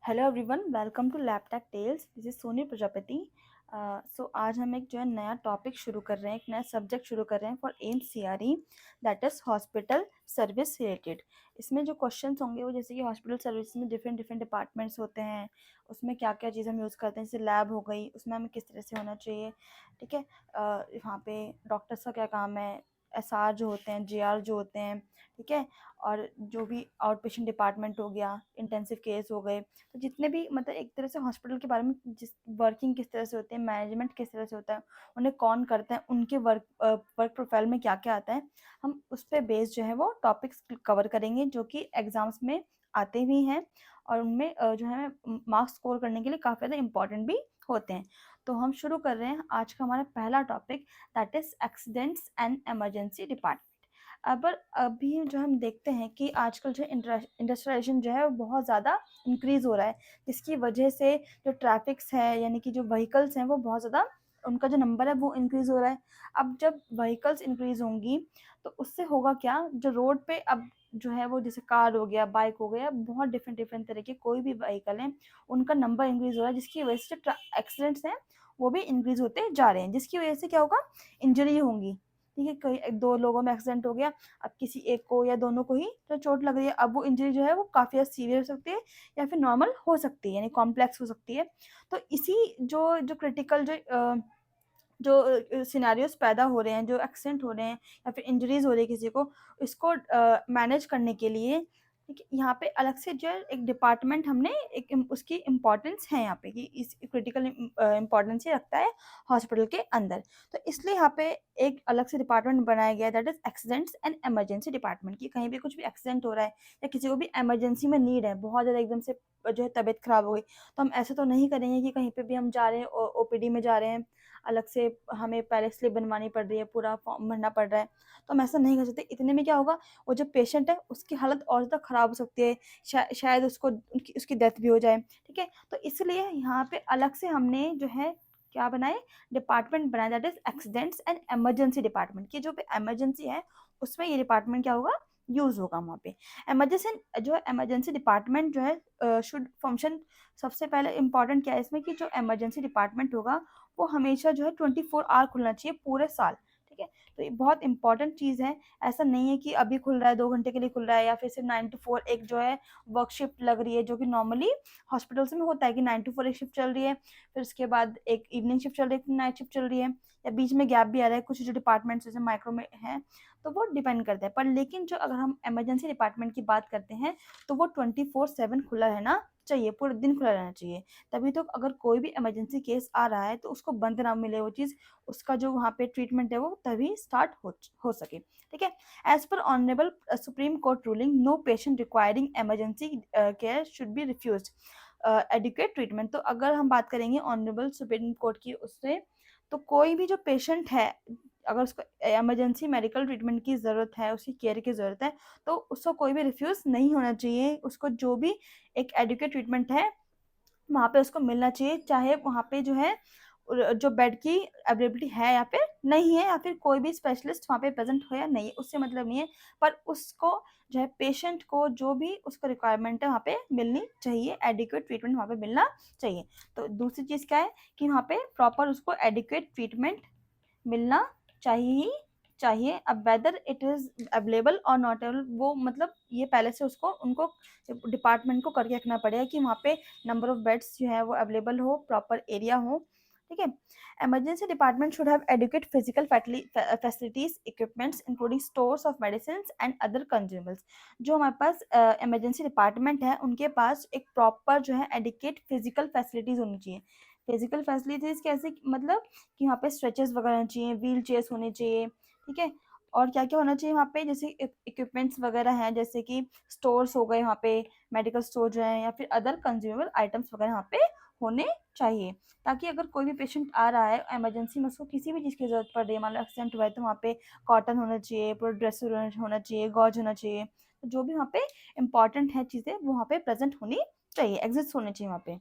Hello everyone, welcome to Laptop Tales. This is Soni Prajapati. So आज हम एक जो है नया टॉपिक शुरू कर रहे हैं, एक नया सब्जेक्ट शुरू कर रहे हैं for M C R E, that is hospital service related. इसमें जो क्वेश्चंस होंगे वो जैसे कि हॉस्पिटल सर्विस में डिफरेंट डिफरेंट डिपार्टमेंट्स होते हैं, उसमें क्या क्या चीज़ हम यूज़ करते हैं, जैसे लैब हो गई, उसमें हमें किस तरह से होना चाहिए। ठीक है, वहाँ पे डॉक्टर्स का क्या काम है, एस आर जो होते हैं, जे आर जो होते हैं, ठीक है, और जो भी आउट पेशेंट डिपार्टमेंट हो गया, इंटेंसिव केस हो गए, तो जितने भी मतलब एक तरह से हॉस्पिटल के बारे में जिस वर्किंग किस तरह से होती है, मैनेजमेंट किस तरह से होता है, उन्हें कौन करता है, उनके वर्क प्रोफाइल में क्या क्या आता है, हम उस पर बेस्ड जो है वो टॉपिक्स कवर करेंगे जो कि एग्जाम्स में आते भी हैं और उनमें जो है मार्क्स स्कोर करने के लिए काफ़ी ज़्यादा इंपॉर्टेंट भी होते हैं। तो हम शुरू कर रहे हैं आज का हमारा पहला topic, that is accidents and emergency department. अब अभी जो हम देखते हैं कि आजकल जो इंडस्ट्रियलाइजेशन जो है वो बहुत ज़्यादा इंक्रीज़ हो रहा है, जिसकी वजह से जो ट्रैफिक्स है यानी कि जो व्हीकल्स हैं वो बहुत ज़्यादा, उनका जो नंबर है वो इंक्रीज़ हो रहा है। अब जब व्हीकल्स इंक्रीज़ होंगी तो उससे होगा क्या, जो रोड पे अब जो है वो जैसे कार हो गया, बाइक हो गया, बहुत डिफरेंट डिफरेंट तरह के कोई भी व्हीकल हैं, उनका नंबर इंक्रीज़ हो रहा है, जिसकी वजह से जो एक्सीडेंट्स हैं वो भी इंक्रीज़ होते जा रहे हैं, जिसकी वजह से क्या होगा, इंजरी होंगी। ठीक है, कई दो लोगों में एक्सीडेंट हो गया, अब किसी एक को या दोनों को ही जो चोट लग रही है, अब वो इंजरी जो है वो काफ़ी ज़्यादा सीवियर हो सकती है या फिर नॉर्मल हो सकती है, यानी कॉम्प्लेक्स हो सकती है। तो इसी जो जो क्रिटिकल जो सिनेरियोस पैदा हो रहे हैं, जो एक्सीडेंट हो रहे हैं या फिर इंजरीज हो रही है किसी को, इसको मैनेज करने के लिए ठीक है, यहाँ पे अलग से जो है एक डिपार्टमेंट हमने एक उसकी इम्पोर्टेंस है यहाँ पे कि इस क्रिटिकल इम्पोर्टेंस ही रखता है हॉस्पिटल के अंदर। तो इसलिए यहाँ पे एक अलग से डिपार्टमेंट बनाया गया है, that is accidents and emergency department. कि कहीं भी कुछ भी एक्सीडेंट हो रहा है या किसी को भी इमरजेंसी में नीड है, बहुत ज़्यादा एकदम से जो है तबीयत खराब हो गई, तो हम ऐसे तो नहीं करेंगे कि कहीं पे भी हम जा रहे हैं ओपीडी में जा रहे हैं, अलग से हमें पहले स्लिप बनवानी पड़ रही है, पूरा फॉर्म भरना पड़ रहा है, तो हम ऐसा नहीं कर सकते। इतने में क्या होगा, वो जो पेशेंट है उसकी हालत और ज़्यादा ख़राब हो सकती है, शायद उसको उसकी डेथ भी हो जाए। ठीक है, तो इसलिए यहाँ पे अलग से हमने जो है क्या बनाए, डिपार्टमेंट बनाए, that is accidents and emergency department. की जो भी इमरजेंसी है उसमें ये डिपार्टमेंट क्या होगा, यूज़ होगा वहाँ पे। इमरजेंसी जो इमरजेंसी डिपार्टमेंट जो है शुड फंक्शन, सबसे पहले इंपॉर्टेंट क्या है इसमें कि जो इमरजेंसी डिपार्टमेंट होगा वो हमेशा जो है 24 आवर खुलना चाहिए पूरे साल। ठीक है, तो ये बहुत इंपॉर्टेंट चीज़ है। ऐसा नहीं है कि अभी खुल रहा है, 2 घंटे के लिए खुल रहा है, या फिर सिर्फ 9 to 4 एक जो है वर्क शिफ्ट लग रही है, जो कि नॉर्मली हॉस्पिटल्स में होता है कि 9 to 4 एक शिफ्ट चल रही है, फिर उसके बाद एक इवनिंग शिफ्ट चल रही है, फिर नाइट शिफ्ट चल रही है, या बीच में गैप भी आ रहा है, कुछ जो डिपार्टमेंट्स जैसे माइक्रो में हैं, तो वो डिपेंड करता है। पर लेकिन जो अगर हम इमरजेंसी डिपार्टमेंट की बात करते हैं तो वो 24/7 खुला रहना चाहिए, पूरे दिन खुला रहना चाहिए। तभी तो अगर कोई भी इमरजेंसी केस आ रहा है तो उसको बंद ना मिले वो चीज़, उसका जो वहाँ पे ट्रीटमेंट है वो तभी स्टार्ट हो सके। ठीक है, as per honourable supreme court ruling, no patient requiring emergency care should be refused adequate treatment. तो अगर हम बात करेंगे ऑनरेबल सुप्रीम कोर्ट की उससे, तो कोई भी जो पेशेंट है अगर उसको इमरजेंसी मेडिकल ट्रीटमेंट की ज़रूरत है, उसकी केयर की ज़रूरत है, तो उसको कोई भी रिफ्यूज़ नहीं होना चाहिए। उसको जो भी एक एडिक्वेट ट्रीटमेंट है वहाँ पे उसको मिलना चाहिए, चाहे वहाँ पे जो है जो बेड की अवेलेबिलिटी है या फिर नहीं है, या फिर कोई भी स्पेशलिस्ट वहाँ पे प्रेजेंट हो या नहीं है, उससे मतलब नहीं है। पर उसको जो है पेशेंट को जो भी उसको रिक्वायरमेंट है वहाँ पे मिलनी चाहिए, एडिक्वेट ट्रीटमेंट वहाँ पे मिलना चाहिए। तो दूसरी चीज़ क्या है कि वहाँ पे प्रॉपर उसको एडिक्वेट ट्रीटमेंट मिलना चाहिए ही चाहिए। अब वेदर इट इज़ अवेलेबल और नॉट अवेलेबल, वो मतलब ये पहले से उसको उनको डिपार्टमेंट को करके रखना पड़ेगा कि वहाँ पे नंबर ऑफ बेड्स जो है वो अवेलेबल हो, प्रॉपर एरिया हो। ठीक है, emergency department should have adequate physical facilities equipments including stores of medicine and other consumables. जो हमारे पास इमरजेंसी डिपार्टमेंट है उनके पास एक प्रॉपर जो है एडिकेट फिजिकल फैसिलिटीज़ होनी चाहिए। फिजिकल फैसिलिटीज़ कैसे, मतलब कि वहाँ पे स्ट्रेचेस वगैरह होने चाहिए, व्हील चेयर्स होने चाहिए। ठीक है, और क्या क्या होना चाहिए वहाँ पे, जैसे इक्विपमेंट्स वगैरह हैं, जैसे कि स्टोर्स हो गए वहाँ पे, मेडिकल स्टोर जो है, या फिर अदर कंज्यूमेबल आइटम्स वगैरह वहाँ पे होने चाहिए, ताकि अगर कोई भी पेशेंट आ रहा है इमरजेंसी में, उसको किसी भी चीज़ की ज़रूरत पड़ रही है, मान लो एक्सीडेंट हुआ है, तो वहाँ पे कॉटन होना चाहिए, पूरा ड्रेस होना चाहिए, गॉज होना चाहिए, तो जो भी वहाँ पे इंपॉर्टेंट है चीज़ें वो वहाँ पे प्रेजेंट होनी चाहिए, एग्जिस्ट होने चाहिए वहाँ पे।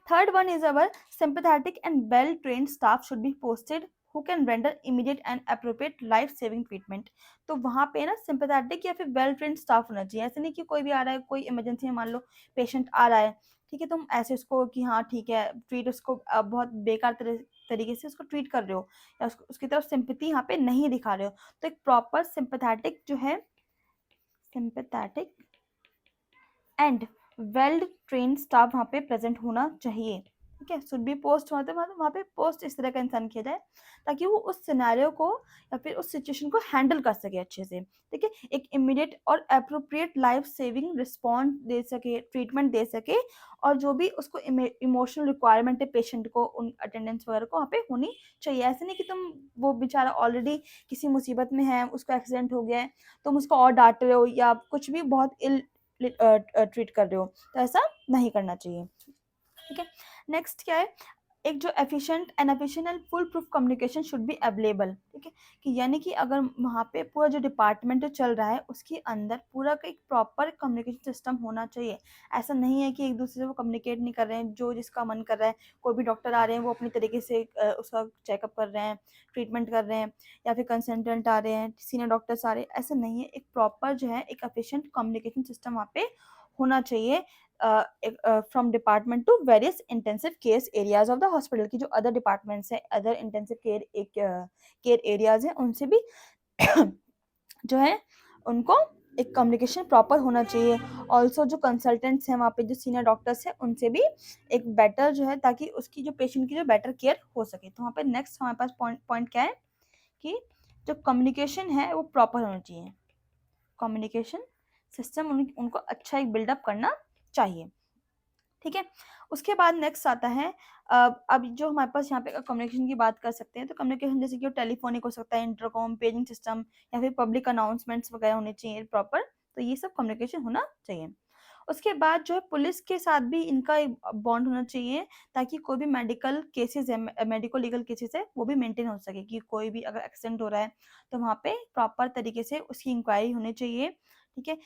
Third one is our sympathetic and well-trained staff should be posted who can render immediate and appropriate life saving treatment। तो वहाँ पे ना सिंपैथेटिक या फिर वेल ट्रेन्ड स्टाफ होना चाहिए। ऐसे नहीं कि कोई भी आ रहा है, कोई इमरजेंसी में मान लो पेशेंट आ रहा है, ठीक है, तुम ऐसे उसको कि हाँ ठीक है ट्रीट उसको बहुत बेकार तरीके से उसको ट्रीट कर रहे हो या उसकी तरफ सिंपैथी यहाँ पे नहीं दिखा रहे हो। तो एक प्रॉपर सिंपैथेटिक जो है, sympathetic and well train staff वहाँ पे प्रेजेंट होना चाहिए। ठीक है, शुड बी पोस्ट मतलब वहाँ पे पोस्ट इस तरह का इंसान किया जाए ताकि वो उस सिनेरियो को या फिर उस सिचुएशन को हैंडल कर सके अच्छे से। ठीक है, एक इमीडिएट और अप्रोप्रिएट लाइफ सेविंग रिस्पॉन्स दे सके, ट्रीटमेंट दे सके, और जो भी उसको इमोशनल रिक्वायरमेंट है पेशेंट को, उन अटेंडेंस वगैरह को वहाँ पे होनी चाहिए। ऐसे नहीं कि तुम, वो बेचारा ऑलरेडी किसी मुसीबत में है, उसको एक्सीडेंट हो गया है, तुम उसको और डांट रहे हो या कुछ भी बहुत इल ट्रीट कर रहे हो, तो ऐसा नहीं करना चाहिए। ठीक है, नेक्स्ट क्या है, एक जो efficient and efficient and full proof communication should be available. ठीक है, कि यानी कि अगर वहाँ पे पूरा जो डिपार्टमेंट चल रहा है उसके अंदर पूरा का एक प्रॉपर कम्युनिकेशन सिस्टम होना चाहिए। ऐसा नहीं है कि एक दूसरे से वो कम्युनिकेट नहीं कर रहे हैं, जो जिसका मन कर रहा है, कोई भी डॉक्टर आ रहे हैं वो अपनी तरीके से उसका चेकअप कर रहे हैं, ट्रीटमेंट कर रहे हैं, या फिर कंसल्टेंट आ रहे हैं, सीनियर डॉक्टर्स आ रहे हैं, ऐसा नहीं है। एक प्रॉपर जो है एक एफिशिएंट कम्युनिकेशन सिस्टम वहाँ पे होना चाहिए from department to various intensive care areas of the hospital, की जो अदर डिपार्टमेंट्स हैं, अदर इंटेंसिव केयर एरियाज हैं, उनसे भी जो है उनको एक कम्युनिकेशन प्रॉपर होना चाहिए। ऑल्सो जो कंसल्टेंट्स हैं वहाँ पे, जो सीनियर डॉक्टर्स हैं, उनसे भी एक बेटर जो है, ताकि उसकी जो पेशेंट की जो बेटर केयर हो सके। तो वहाँ पे नेक्स्ट हमारे पास पॉइंट क्या है कि जो कम्युनिकेशन है वो प्रॉपर होना चाहिए, कम्युनिकेशन सिस्टम उनको अच्छा एक बिल्डअप करना चाहिए। ठीक है, उसके बाद नेक्स्ट आता है अब जो हमारे पास यहाँ पे कम्युनिकेशन की बात कर सकते हैं, तो कम्युनिकेशन जैसे कि टेलीफोनिक हो सकता है, इंटरकॉम, पेजिंग सिस्टम, या फिर पब्लिक अनाउंसमेंट्स वगैरह होने चाहिए प्रॉपर। तो ये सब कम्युनिकेशन होना चाहिए। उसके बाद जो है पुलिस के साथ भी इनका एक बॉन्ड होना चाहिए, ताकि कोई भी मेडिकल केसेस है, मेडिको लीगल केसेस है, वो भी मेंटेन हो सके। कि कोई भी अगर एक्सीडेंट हो रहा है तो वहाँ पे प्रॉपर तरीके से उसकी इंक्वायरी होनी चाहिए। ठीक है,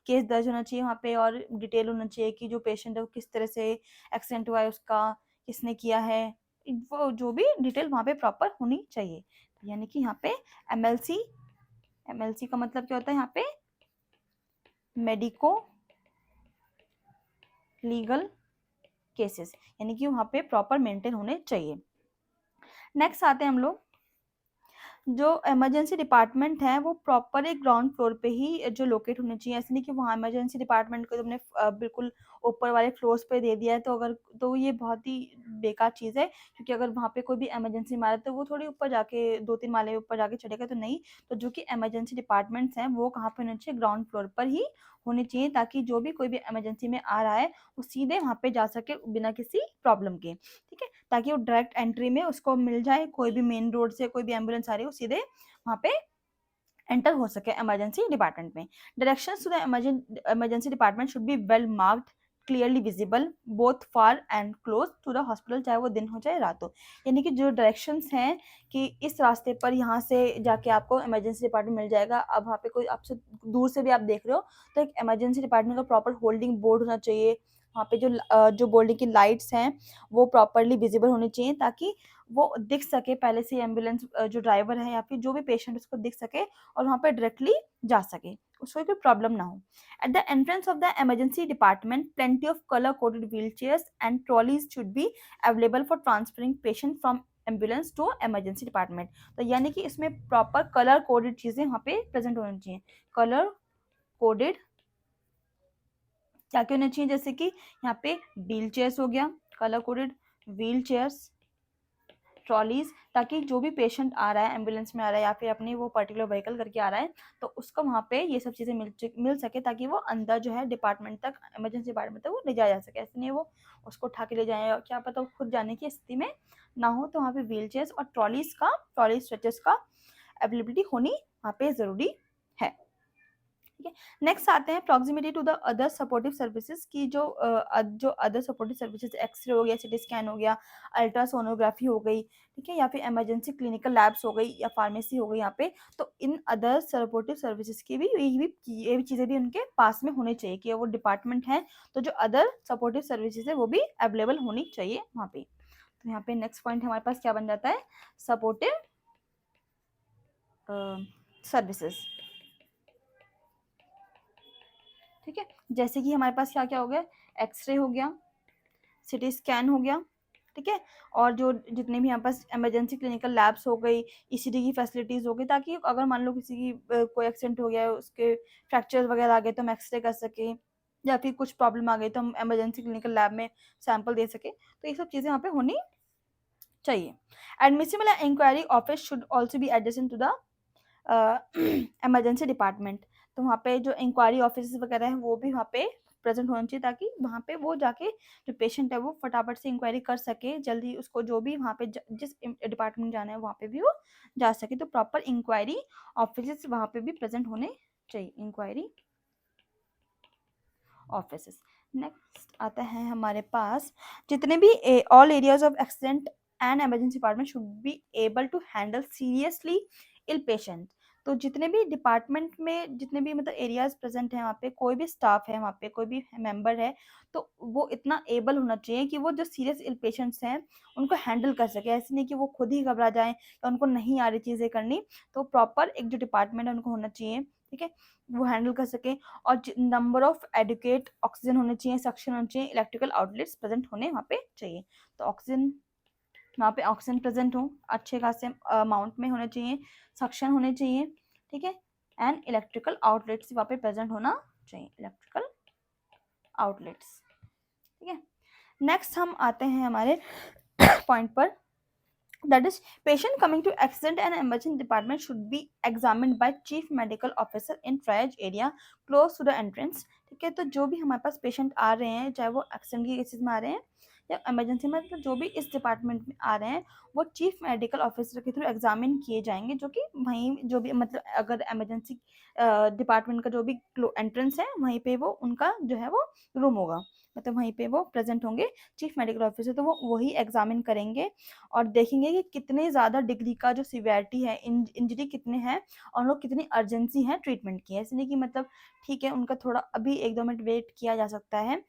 केस दर्ज होना चाहिए वहाँ पे, और डिटेल होना चाहिए कि जो पेशेंट है वो किस तरह से एक्सीडेंट हुआ है, उसका किसने किया है, वो जो भी डिटेल वहाँ पे प्रॉपर होनी चाहिए। यानी कि यहाँ पे एमएलसी, एमएलसी का मतलब क्या होता है, यहाँ पे मेडिको लीगल केसेस, यानी कि वहाँ पे प्रॉपर मेंटेन होने चाहिए। नेक्स्ट आते हैं हम लोग, जो इमरजेंसी डिपार्टमेंट है वो प्रॉपर एक ग्राउंड फ्लोर पे ही जो लोकेट होने चाहिए। ऐसे नहीं कि वहाँ इमरजेंसी डिपार्टमेंट को तुमने बिल्कुल ऊपर वाले फ्लोर्स पे दे दिया है, तो अगर तो ये बहुत ही बेकार चीज़ है, क्योंकि अगर वहाँ पे कोई भी इमरजेंसी मारे तो वो थोड़ी ऊपर जाके 2-3 माले ऊपर जाके चढ़ेगा, तो नहीं। तो जो कि इमरजेंसी डिपार्टमेंट्स हैं वो कहाँ पे होने चाहिए, ग्राउंड फ्लोर पर ही होने चाहिए, ताकि जो भी कोई भी इमरजेंसी में आ रहा है वो सीधे वहाँ पे जा सके बिना किसी प्रॉब्लम के। ठीक है, ताकि वो डायरेक्ट एंट्री में उसको मिल जाए, कोई भी मेन रोड से कोई भी एम्बुलेंस आ रही है वो सीधे वहाँ पे एंटर हो सके इमरजेंसी डिपार्टमेंट में। Directions to the emergency department should be well marked, clearly visible both far and close to the hospital, चाहे वो दिन हो चाहे रात हो। यानी कि जो डायरेक्शंस हैं कि इस रास्ते पर यहाँ से जाके आपको इमरजेंसी डिपार्टमेंट मिल जाएगा। अब वहाँ पे कोई आपसे दूर से भी आप देख रहे हो तो एक इमरजेंसी डिपार्टमेंट का प्रॉपर होल्डिंग बोर्ड होना चाहिए। वहाँ पे जो बोर्डिंग की लाइट्स हैं वो प्रॉपरली विजिबल होनी चाहिए, ताकि वो दिख सके पहले से एम्बुलेंस जो ड्राइवर है या फिर जो भी पेशेंट उसको दिख सके और वहाँ पे डायरेक्टली जा सके, उसको कोई प्रॉब्लम ना हो। At the entrance of the emergency department plenty of colour coded wheelchairs and trolleys should be available for transferring patient from ambulance to emergency department. तो यानी कि इसमें प्रॉपर कलर कोडेड चीजें वहाँ पे प्रेजेंट होनी चाहिए। कलर कोडेड क्या क्या होना चाहिए, जैसे कि यहाँ पे व्हील चेयर्स हो गया, colour coded wheel chairs, trolleys, ताकि जो भी पेशेंट आ रहा है एम्बुलेंस में आ रहा है या फिर अपनी वो पर्टिकुलर व्हीकल करके आ रहा है तो उसको वहाँ पे ये सब चीज़ें मिल सके, ताकि वो अंदर जो है डिपार्टमेंट तक, इमरजेंसी डिपार्टमेंट तक वो ले जाया जा सके। ऐसे नहीं वो उसको उठा के ले जाए और क्या पता वो खुद जाने की स्थिति में ना हो, तो वहाँ पे व्हील चेयर्स और ट्रॉली स्ट्रेचर्स का अवेलेबिलिटी होनी वहाँ पे ज़रूरी है। ठीक है, नेक्स्ट आते हैं proximity to the other supportive services की, जो अदर सपोर्टिव सर्विसेज, एक्सरे हो गया, सिटी स्कैन हो गया, अल्ट्रासोनोग्राफी हो गई, ठीक है, या फिर इमरजेंसी क्लिनिकल लैब्स हो गई या फार्मेसी हो गई यहाँ पे। तो इन अदर सपोर्टिव सर्विसेज की भी ये भी चीज़ें भी उनके पास में होनी चाहिए, कि वो डिपार्टमेंट है तो जो अदर सपोर्टिव सर्विसेज है वो भी अवेलेबल होनी चाहिए वहाँ पे। तो यहाँ पे नेक्स्ट पॉइंट हमारे पास क्या बन जाता है, सपोर्टिव सर्विसेज। ठीक है, जैसे कि हमारे पास क्या क्या हो गया, एक्सरे हो गया, सिटी स्कैन हो गया, ठीक है, और जो जितने भी यहाँ पास इमरजेंसी क्लिनिकल लैब्स हो गई, ईसीजी की फैसिलिटीज़ हो गई, ताकि अगर मान लो किसी की कोई एक्सीडेंट हो गया है, उसके फ्रैक्चर वगैरह आ गए तो हम एक्सरे कर सके, या फिर कुछ प्रॉब्लम आ गई तो हम इमरजेंसी क्लिनिकल लैब में सैंपल दे सके, तो ये सब चीज़ें यहाँ पे होनी चाहिए। Admissible inquiry office should also be adjacent to the emergency department. तो वहाँ पे जो इंक्वायरी ऑफिस वगैरह है वो भी वहाँ पे प्रेजेंट होना चाहिए, ताकि वहाँ पे वो जाके जो पेशेंट है वो फटाफट से इंक्वायरी कर सके, जल्दी उसको जो भी वहाँ पे जिस डिपार्टमेंट जाना है वहाँ पे भी वो जा सके। तो प्रॉपर इंक्वायरी ऑफिस वहाँ पे भी प्रेजेंट होने चाहिए, इंक्वायरी ऑफिस। नेक्स्ट आता है हमारे पास, जितने भी all areas of accident and emergency department should be able to handle seriously ill patient. तो जितने भी डिपार्टमेंट में जितने भी मतलब एरियाज प्रेजेंट है, वहाँ पे कोई भी स्टाफ है, वहाँ पे कोई भी मेंबर है, तो वो इतना एबल होना चाहिए कि वो जो सीरियस इल पेशेंट्स हैं उनको हैंडल कर सके। ऐसे नहीं कि वो खुद ही घबरा जाएं या उनको नहीं आ रही चीज़ें करनी, तो प्रॉपर एक जो डिपार्टमेंट है उनको होना चाहिए, ठीक है, वो हैंडल कर सके। और नंबर ऑफ एडुकेट ऑक्सीजन होने चाहिए, सक्शन होने चाहिए, इलेक्ट्रिकल आउटलेट्स प्रेजेंट होने वहाँ पे चाहिए। तो ऑक्सीजन, वहाँ पे ऑक्सीजन प्रेजेंट हो अच्छे खासे अमाउंट में होने चाहिए, सक्शन होने चाहिए, ठीक है, एंड इलेक्ट्रिकल आउटलेट्स वहाँ पे प्रेजेंट होना चाहिए, इलेक्ट्रिकल आउटलेट्स। ठीक है, नेक्स्ट हम आते हैं हमारे पॉइंट पर, that is patient coming to accident and emergency department should be examined by chief medical officer in triage area close to the entrance। ठीक है, तो जो भी हमारे पास पेशेंट आ रहे हैं, चाहे वो एक्सीडेंट के केसेस में आ रहे हैं या इमरजेंसी में, तो जो भी इस डिपार्टमेंट में आ रहे हैं वो चीफ मेडिकल ऑफिसर के थ्रू एग्जामिन किए जाएंगे, जो कि वहीं जो भी मतलब अगर इमरजेंसी डिपार्टमेंट का जो भी एंट्रेंस है वहीं पे वो उनका जो है वो रूम होगा, मतलब वहीं पे वो प्रेजेंट होंगे चीफ मेडिकल ऑफिसर, तो वो वही एग्जामिन करेंगे और देखेंगे कि कितने ज़्यादा डिग्री का जो सिवियरिटी है, इंजरी कितने हैं और लोग कितनी अर्जेंसी है ट्रीटमेंट की। ऐसे नहीं कि मतलब ठीक है उनका थोड़ा अभी 1-2 मिनट वेट किया जा सकता है,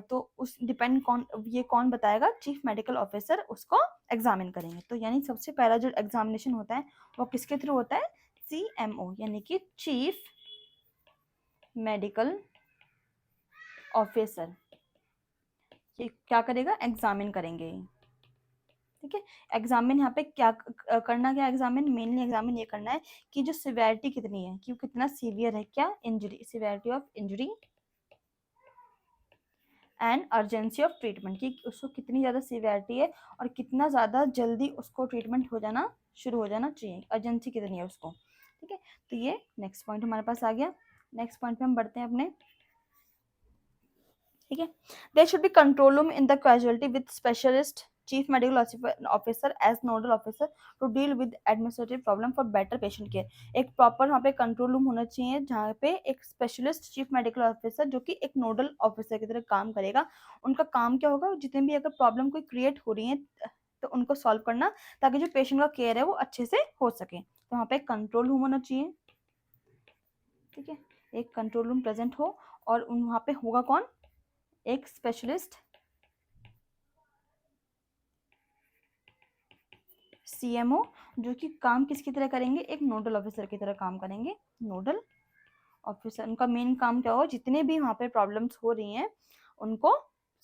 तो उस डिपेंड कौन बताएगा, चीफ मेडिकल ऑफिसर उसको एग्जामिन करेंगे। तो यानी सबसे पहला जो एग्जामिनेशन होता है वो किसके थ्रू होता है, CMO यानी कि चीफ मेडिकल ऑफिसर, ये क्या करेगा, एग्जामिन करेंगे। ठीक है, एग्जामिन यहाँ पे क्या करना, क्या एग्जामिन, मेनली एग्जामिन ये करना है कि जो सिवियरिटी कितनी है, कि कितना सीवियर है, क्या injury, severity of injury and urgency of treatment, कि उसको कितनी ज़्यादा सिवियरिटी है और कितना ज़्यादा जल्दी उसको ट्रीटमेंट हो जाना शुरू हो जाना चाहिए, अर्जेंसी कितनी है उसको। ठीक है, तो ये नेक्स्ट पॉइंट हमारे पास आ गया। नेक्स्ट पॉइंट पे हम बढ़ते हैं अपने। ठीक है, there should be control room in the casualty with specialist chief medical officer as nodal officer to deal with administrative problem for better patient care. एक प्रॉपर वहाँ पे कंट्रोल रूम होना चाहिए जहाँ पे एक स्पेशलिस्ट चीफ मेडिकल ऑफिसर जो कि एक नोडल ऑफिसर की तरह काम करेगा। उनका काम क्या होगा, जितने भी अगर प्रॉब्लम कोई क्रिएट हो रही है तो उनको सॉल्व करना, ताकि जो पेशेंट का केयर है वो अच्छे से हो सके। तो वहाँ पे एक कंट्रोल रूम होना चाहिए। ठीक है, एक कंट्रोल रूम प्रेजेंट हो और वहाँ पे होगा कौन, एक स्पेशलिस्ट CMO जो कि काम किसकी तरह करेंगे, एक नोडल ऑफिसर की तरह काम करेंगे। नोडल ऑफिसर, उनका मेन काम क्या होगा, जितने भी वहाँ पे प्रॉब्लम्स हो रही हैं उनको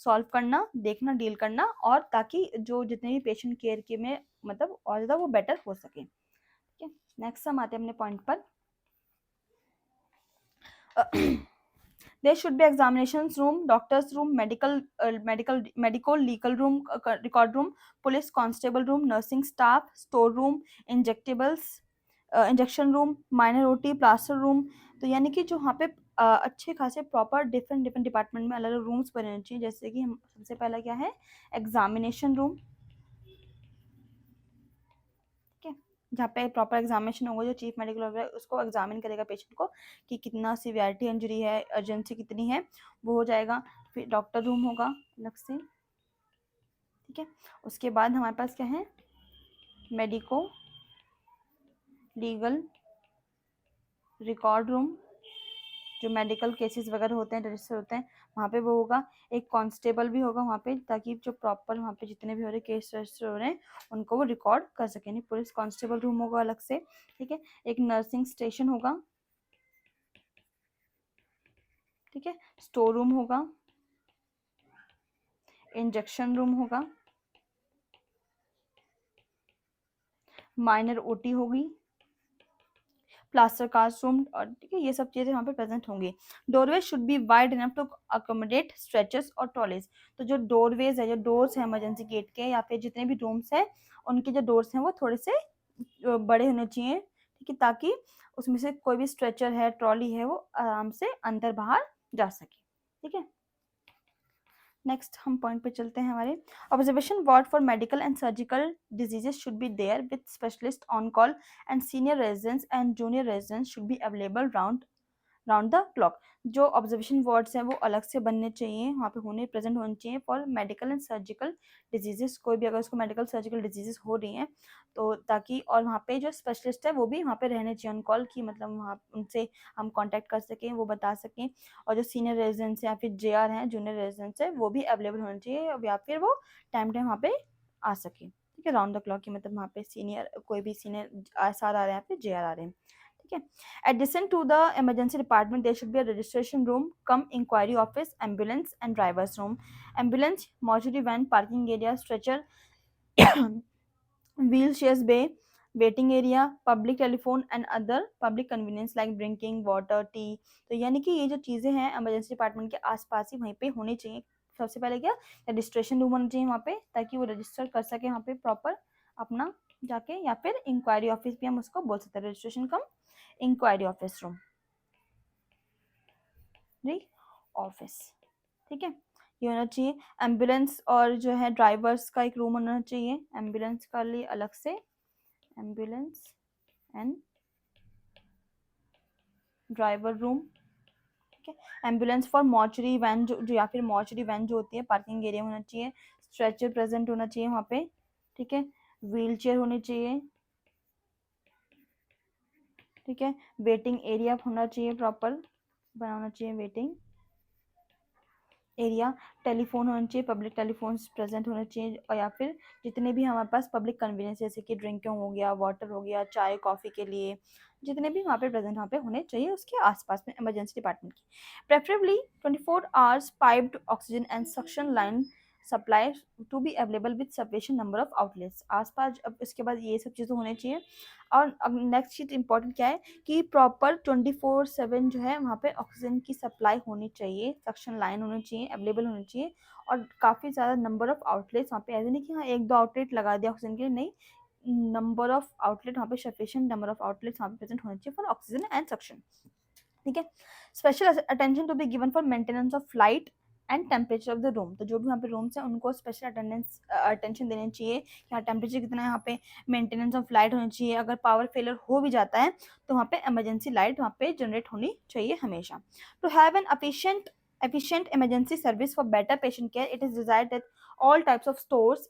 सॉल्व करना, देखना, डील करना, और ताकि जो जितने भी पेशेंट केयर के में मतलब और ज़्यादा वो बेटर हो सके। ठीक है, नेक्स्ट हम आते हैं अपने पॉइंट पर। There should be examinations room, doctors room, medical legal room, record room, police constable room, nursing staff, store room, injectables, injection room, minor OT, plaster room. तो यानी कि जो वहाँ पे अच्छे खासे प्रॉपर डिफरेंट डिपार्टमेंट में अलग अलग रूम्स बने चाहिए। जैसे कि हम सबसे पहला क्या है, एग्जामिनेशन रूम, जहाँ पे प्रॉपर एग्जामिनेशन होगा, जो चीफ मेडिकल ऑफिसर उसको एग्जामिन करेगा पेशेंट को कि कितना सीवियरिटी इंजरी है, अर्जेंसी कितनी है, वो हो जाएगा। फिर डॉक्टर रूम होगा अलग से। ठीक है, उसके बाद हमारे पास क्या है, मेडिको लीगल रिकॉर्ड रूम, जो मेडिकल केसेस वगैरह होते हैं, रजिस्टर होते हैं, वहाँ पे वो होगा। एक कांस्टेबल भी होगा वहाँ पे, ताकि जो प्रॉपर वहाँ पे जितने भी हो रहे केस रजिस्टर हो रहे हैं उनको वो रिकॉर्ड कर सकें। नहीं, पुलिस कांस्टेबल रूम होगा अलग से, ठीक है। एक नर्सिंग स्टेशन होगा, ठीक है। स्टोर रूम होगा, इंजेक्शन रूम होगा, माइनर ओटी होगी, प्लास्टर कास्ट रूम, और ठीक है, ये सब चीजें वहाँ पे प्रेजेंट होंगी। Doorway should be wide enough to accommodate stretchers और ट्रॉलीज। तो जो डोरवेज है, जो डोर्स है इमरजेंसी गेट के या फिर जितने भी रूम्स है, उनके जो डोर्स हैं वो थोड़े से बड़े होने चाहिए, ठीक है, ताकि उसमें से कोई भी स्ट्रेचर है, ट्रॉली है, वो आराम से अंदर बाहर जा सके, ठीक है। नेक्स्ट हम पॉइंट पे चलते हैं हमारे। Observation ward for medical and surgical diseases should be there with specialist on call and senior residents and junior residents should be available round the clock. जो ऑब्जर्वेशन वार्ड्स हैं वो अलग से बनने चाहिए, वहाँ पे होने प्रेजेंट होने चाहिए for medical and surgical diseases. कोई भी अगर उसको मेडिकल सर्जिकल डिजीजेस हो रही हैं तो ताकि, और वहाँ पे जो स्पेशलिस्ट है वो भी वहाँ पे रहने चाहिए ऑन कॉल, की मतलब वहाँ उनसे हम कांटेक्ट कर सकें, वो बता सकें। और जो सीनियर रेजिडेंट्स या फिर जेआर हैं, जूनियर रेजिडेंट्स है, वो भी अवेलेबल होने चाहिए, या फिर वो टाइम टाइम वहाँ पे आ सके, ठीक है। राउंड द क्लॉक की मतलब वहाँ पे सीनियर, कोई भी सीनियर एसआर आ रहे हैं या फिर जेआर आ रहे हैं, ठीक है। Adjacent to the emergency department, there should be a registration room, come inquiry office, ambulance and driver's room, ambulance, mortuary van, parking area, stretcher, wheelchairs bay, waiting area, public telephone and other public convenience like drinking water, tea। तो यानी कि ये जो चीज़ें हैं emergency department के आसपास ही वहीं पे होनी चाहिए। सबसे पहले क्या, रजिस्ट्रेशन रूम होना चाहिए वहाँ पे, ताकि वो रजिस्टर कर सके वहाँ पे प्रॉपर अपना जाके, या फिर इंक्वायरी ऑफिस भी हम उसको बोल सकते हैं, registration cum inquiry office room, right, office, ठीक है। ये होना चाहिए। एम्बुलेंस और जो है ड्राइवर्स का एक रूम होना चाहिए, एम्बुलेंस का लिए अलग से, एम्बुलेंस एंड ड्राइवर रूम, ठीक है। एम्बुलेंस फॉर मॉर्चरी वैन, जो या फिर मॉर्चरी वैन जो होती है, पार्किंग एरिया होना चाहिए, स्ट्रेचर प्रेजेंट होना चाहिए वहाँ पे, ठीक है। व्हील चेयर होनी चाहिए, ठीक है। वेटिंग एरिया होना चाहिए, प्रॉपर बनाना चाहिए वेटिंग एरिया। टेलीफोन होना चाहिए, पब्लिक टेलीफोन्स प्रेजेंट होने चाहिए, और या फिर जितने भी हमारे पास पब्लिक कन्वीनियंस, जैसे कि ड्रिंकिंग हो गया, वाटर हो गया, चाय कॉफ़ी के लिए, जितने भी वहाँ पे प्रेजेंट वहाँ पे होने चाहिए उसके आसपास में इमरजेंसी डिपार्टमेंट की। Preferably 24 hours piped oxygen and suction line supply to be available with sufficient number of outlets. आसपास अब इसके बाद ये सब चीज़ें होनी चाहिए। और अब नेक्स्ट चीज़ इंपॉर्टेंट क्या है कि प्रॉपर 24/7 जो है वहाँ पे ऑक्सीजन की सप्लाई होनी चाहिए, सक्शन लाइन होनी चाहिए, अवेलेबल होनी चाहिए, और काफ़ी ज़्यादा नंबर ऑफ आउटलेट्स वहाँ पे, ऐसे नहीं कि हाँ एक दो आउटलेट लगा दिया ऑक्सीजन के लिए, नहीं, नंबर ऑफ आउटलेट वहाँ पे, सफिशिएंट नंबर ऑफ आउटलेट्स वहाँ पे प्रेजेंट होने चाहिए फॉर ऑक्सीजन एंड सक्शन, ठीक है। Special attention to be given for maintenance of light and temperature of the room. तो जो भी यहाँ पे रूम्स हैं उनको स्पेशल अटेंशन देनी चाहिए कि यहाँ टेम्परेचर कितना है, यहाँ पे मेंटेनेंस ऑफ लाइट होनी चाहिए, अगर पावर फेलियर हो भी जाता है तो वहाँ पे इमरजेंसी लाइट वहाँ पे जनरेट होनी चाहिए हमेशा। To have an efficient emergency service for better patient care, it is desired that all types of stores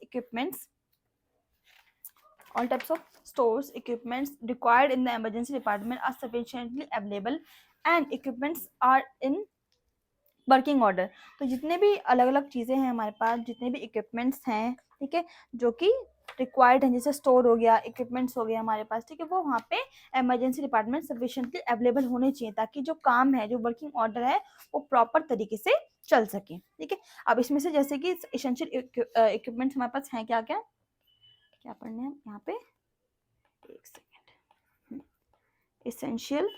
equipments required in the emergency department are sufficiently available and equipments are in working order. तो जितने भी अलग अलग चीज़ें हैं हमारे पास, जितने भी इक्विपमेंट्स हैं, ठीक है, जो कि रिक्वायर्ड हैं, जैसे स्टोर हो गया, इक्विपमेंट्स हो गया हमारे पास, ठीक है, वो वहाँ पे इमरजेंसी डिपार्टमेंट सफिशिएंटली अवेलेबल होने चाहिए, ताकि जो काम है, जो वर्किंग ऑर्डर है, वो प्रॉपर तरीके से चल सके, ठीक है। अब इसमें से जैसे कि इसेंशियल इक्विपमेंट्स हमारे पास हैं, क्या क्या क्या पढ़ने हैं यहाँ पे, एक सेकेंड, इसेंशियल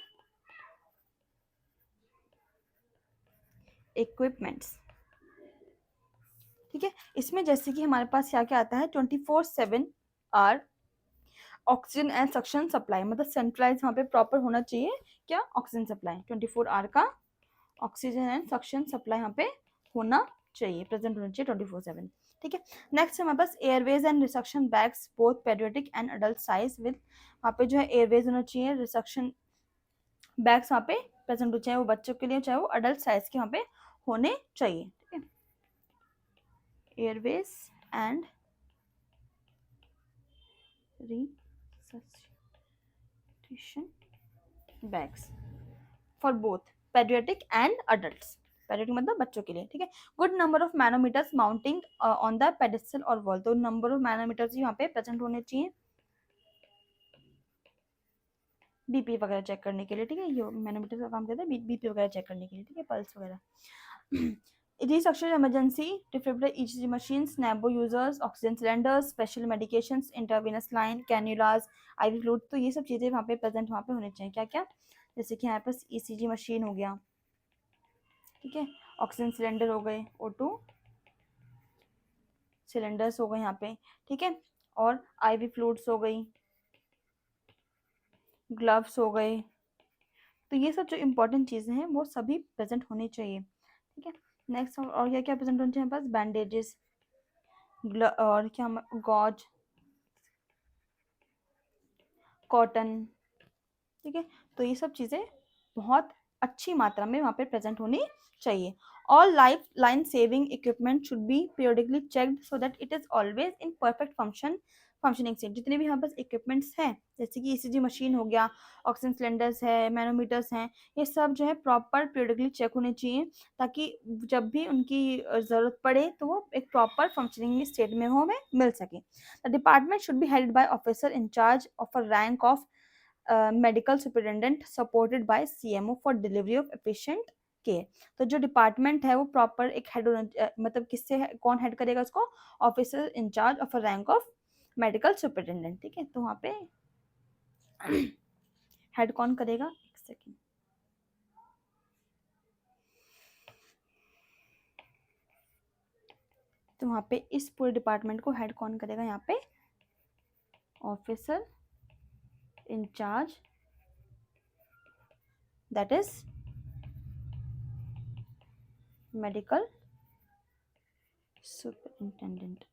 इक्विपमेंट्स, ठीक है। इसमें जैसे कि हमारे पास क्या क्या आता है, 24/7 are oxygen and suction supply, मतलब सेंट्रलाइज वहाँ पे प्रॉपर होना चाहिए क्या, ऑक्सीजन सप्लाई 24 आवर का ऑक्सीजन एंड सक्शन सप्लाई यहाँ पे होना चाहिए, प्रेजेंट होना चाहिए 24/7, ठीक है। नेक्स्ट हमारे पास airways and resuscitation bags both paediatric and adult size with, वहाँ पे जो है एयरवेज होना चाहिए, रिसक्शन बैग्स वहाँ पे प्रेजेंट हो, चाहे वो बच्चों के लिए चाहे वो अडल्ट साइज के वहाँ पे होने चाहिए, ठीक है। Airways and resuscitation bags for both paediatric and adults, paediatric मतलब बच्चों के लिए, ठीक है। Good number of manometers mounting on the pedestal और वॉल, तो नंबर ऑफ मैनोमीटर्स यहाँ पे प्रेजेंट होने चाहिए बीपी वगैरह चेक करने के लिए, ठीक है। ये मैनोमीटर का काम करता है बीपी वगैरह चेक करने के लिए, ठीक है, पल्स वगैरह। Restructured emergency defibrillator ECG machines, NABO users, oxygen cylinders, special medications, intravenous line, cannulas, IV fluid, तो ये सब चीज़ें वहाँ पे प्रेजेंट वहाँ पे होने चाहिए। क्या क्या, जैसे कि यहाँ पे ECG मशीन हो गया, ठीक है, ऑक्सीजन सिलेंडर हो गए, O2 सिलेंडर्स हो गए यहाँ पे, ठीक है, और IV फ्लूइड्स हो गई, ग्लव्स हो गए, तो ये सब जो इम्पोर्टेंट चीज़ें हैं वो सभी प्रेजेंट होनी चाहिए, ठीक है। नेक्स्ट और क्या क्या प्रेजेंट होने चाहिए बस, बैंडेजेस और क्या, गॉज, कॉटन, ठीक है। तो ये सब चीज़ें बहुत अच्छी मात्रा में वहाँ पे प्रेजेंट होनी चाहिए। All life line saving equipment should be periodically checked so that it is always in perfect functioning state. जितने भी यहाँ पास इक्विपमेंट्स हैं, जैसे कि ईसीजी मशीन हो गया, ऑक्सीजन सिलेंडर्स है, मैनोमीटर्स हैं, ये सब जो है प्रॉपर पीरियडिकली चेक होने चाहिए, ताकि जब भी उनकी ज़रूरत पड़े तो वो एक प्रॉपर फंक्शनिंग स्टेट में हो, हमें मिल सके। The department should be headed by officer in charge of a rank of medical superintendent supported by CMO for delivery of efficient care. तो जो डिपार्टमेंट है वो प्रॉपर एक हेड मतलब किससे कौन हेड करेगा उसको, officer in charge of a rank of medical superintendent, ठीक है। तो वहाँ पे हेड कौन करेगा, एक सेकेंड, तो वहाँ पे इस पूरे डिपार्टमेंट को हेड कौन करेगा, यहाँ पे officer in charge, that is medical superintendent,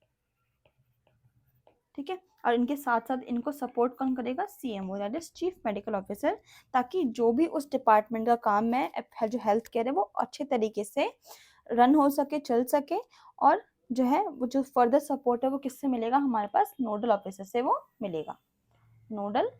ठीक है। और इनके साथ साथ इनको सपोर्ट कौन करेगा, CMO, that is chief medical officer, ताकि जो भी उस डिपार्टमेंट का काम है जो हेल्थ केयर है वो अच्छे तरीके से रन हो सके, चल सके, और जो है वो जो फर्दर सपोर्ट है वो किससे मिलेगा, हमारे पास नोडल ऑफिसर से वो मिलेगा, नोडल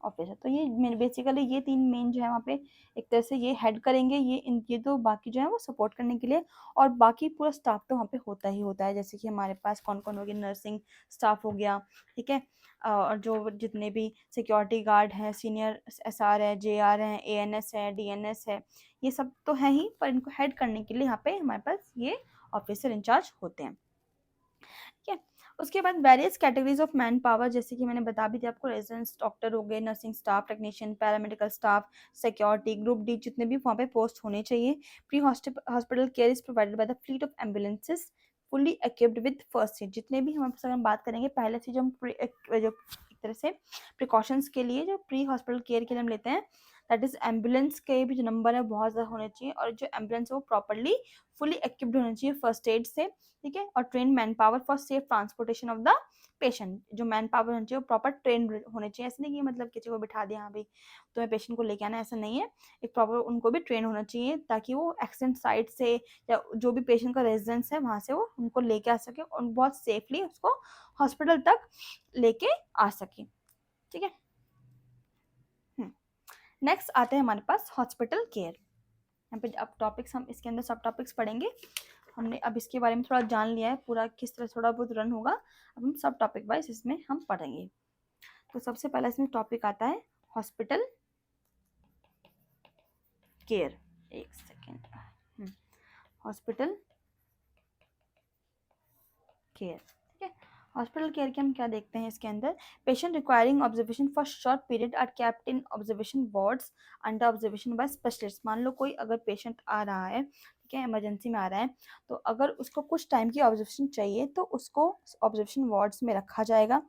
ऑफिसर। तो ये बेसिकली ये तीन मेन जो है वहाँ पे एक तरह से ये हेड करेंगे, ये तो बाकी जो है वो सपोर्ट करने के लिए, और बाकी पूरा स्टाफ तो वहाँ पे होता ही होता है, जैसे कि हमारे पास कौन कौन हो गया, नर्सिंग स्टाफ हो गया, ठीक है, और जो जितने भी सिक्योरिटी गार्ड हैं, सीनियर एसआर है, जेआर है, एएनएस है, डीएनएस है, ये सब तो है ही, पर इनको हेड करने के लिए यहाँ पे हमारे पास ये ऑफिसर इंचार्ज होते हैं, ठीक है। उसके बाद various categories of man power, जैसे कि मैंने बता भी दिया आपको, रेजिडेंट्स डॉक्टर हो गए, nursing staff, technician, paramedical staff, security, group D, जितने भी वहाँ पे पोस्ट होने चाहिए। Pre hospital care is provided by the fleet of ambulances fully equipped with first aid. जितने भी हम अगर बात करेंगे पहले से जो हम जो एक तरह से प्रिकॉशंस के लिए जो प्री हॉस्पिटल केयर के लिए हम लेते हैं, दैट इज एम्बुलेंस के भी जो नंबर है बहुत ज़्यादा होने चाहिए, और जो एम्बुलेंस है वो प्रॉपरली फुली इक्विप्ड होना चाहिए फर्स्ट एड से, ठीक है। और train man power for safe transportation of the patient, जो मैन पावर होना चाहिए वो प्रॉपर ट्रेन होने चाहिए, ऐसे नहीं कि मतलब किसी को बिठा दिया हाँ भाई तुम्हें पेशेंट को लेके आना, ऐसा नहीं है, एक प्रॉपर उनको भी ट्रेन होना चाहिए, ताकि वो एक्सीडेंट साइट से या जो भी पेशेंट का रेजिडेंस है वहाँ से वो उनको लेके आ सके और बहुत सेफली उसको हॉस्पिटल तक लेके आ सके, ठीक है। नेक्स्ट आते हैं हमारे पास हॉस्पिटल केयर। यहाँ पे अब टॉपिक्स हम इसके अंदर सब टॉपिक्स पढ़ेंगे, हमने अब इसके बारे में थोड़ा जान लिया है पूरा किस तरह थोड़ा बहुत रन होगा, अब हम सब टॉपिक वाइज इसमें हम पढ़ेंगे। तो सबसे पहला इसमें टॉपिक आता है हॉस्पिटल केयर, एक सेकेंड, हॉस्पिटल केयर, ठीक है। हॉस्पिटल केयर के हम क्या देखते हैं इसके अंदर, patient requiring observation for short period are kept in observation wards under observation by specialist. मान लो कोई अगर पेशेंट आ रहा है, ठीक है, इमरजेंसी में आ रहा है, तो अगर उसको कुछ टाइम की ऑब्जर्वेशन चाहिए तो उसको ऑब्जर्वेशन वार्ड्स में रखा जाएगा,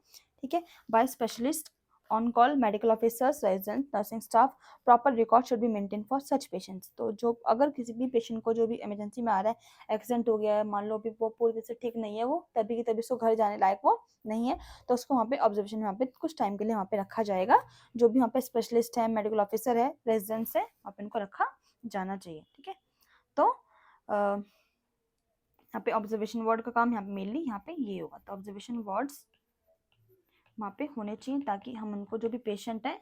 ठीक है, by specialist on call medical officers, resident, nursing staff, proper record should be maintain for such patients. तो जो अगर किसी भी पेशेंट को जो भी इमरजेंसी में आ रहा है, एक्सीडेंट हो गया है, मान लो अभी वो पूरी तरह से ठीक नहीं है, वो तभी की तभी उसको घर जाने लायक वो नहीं है, तो उसको वहाँ पे ऑब्जर्वेशन में वहाँ पे कुछ टाइम के लिए वहाँ पे रखा जाएगा, जो भी वहाँ पे स्पेशलिस्ट है, मेडिकल ऑफिसर है, रेजिडेंट्स है, वहाँ पे इनको रखा जाना चाहिए, ठीक है। तो यहाँ पे ऑब्जर्वेशन वार्ड का काम यहाँ पे मेनली यहाँ पे ये होगा, तो ऑब्जर्वेशन वार्ड्स वहाँ पे होने चाहिए, ताकि हम उनको जो भी पेशेंट है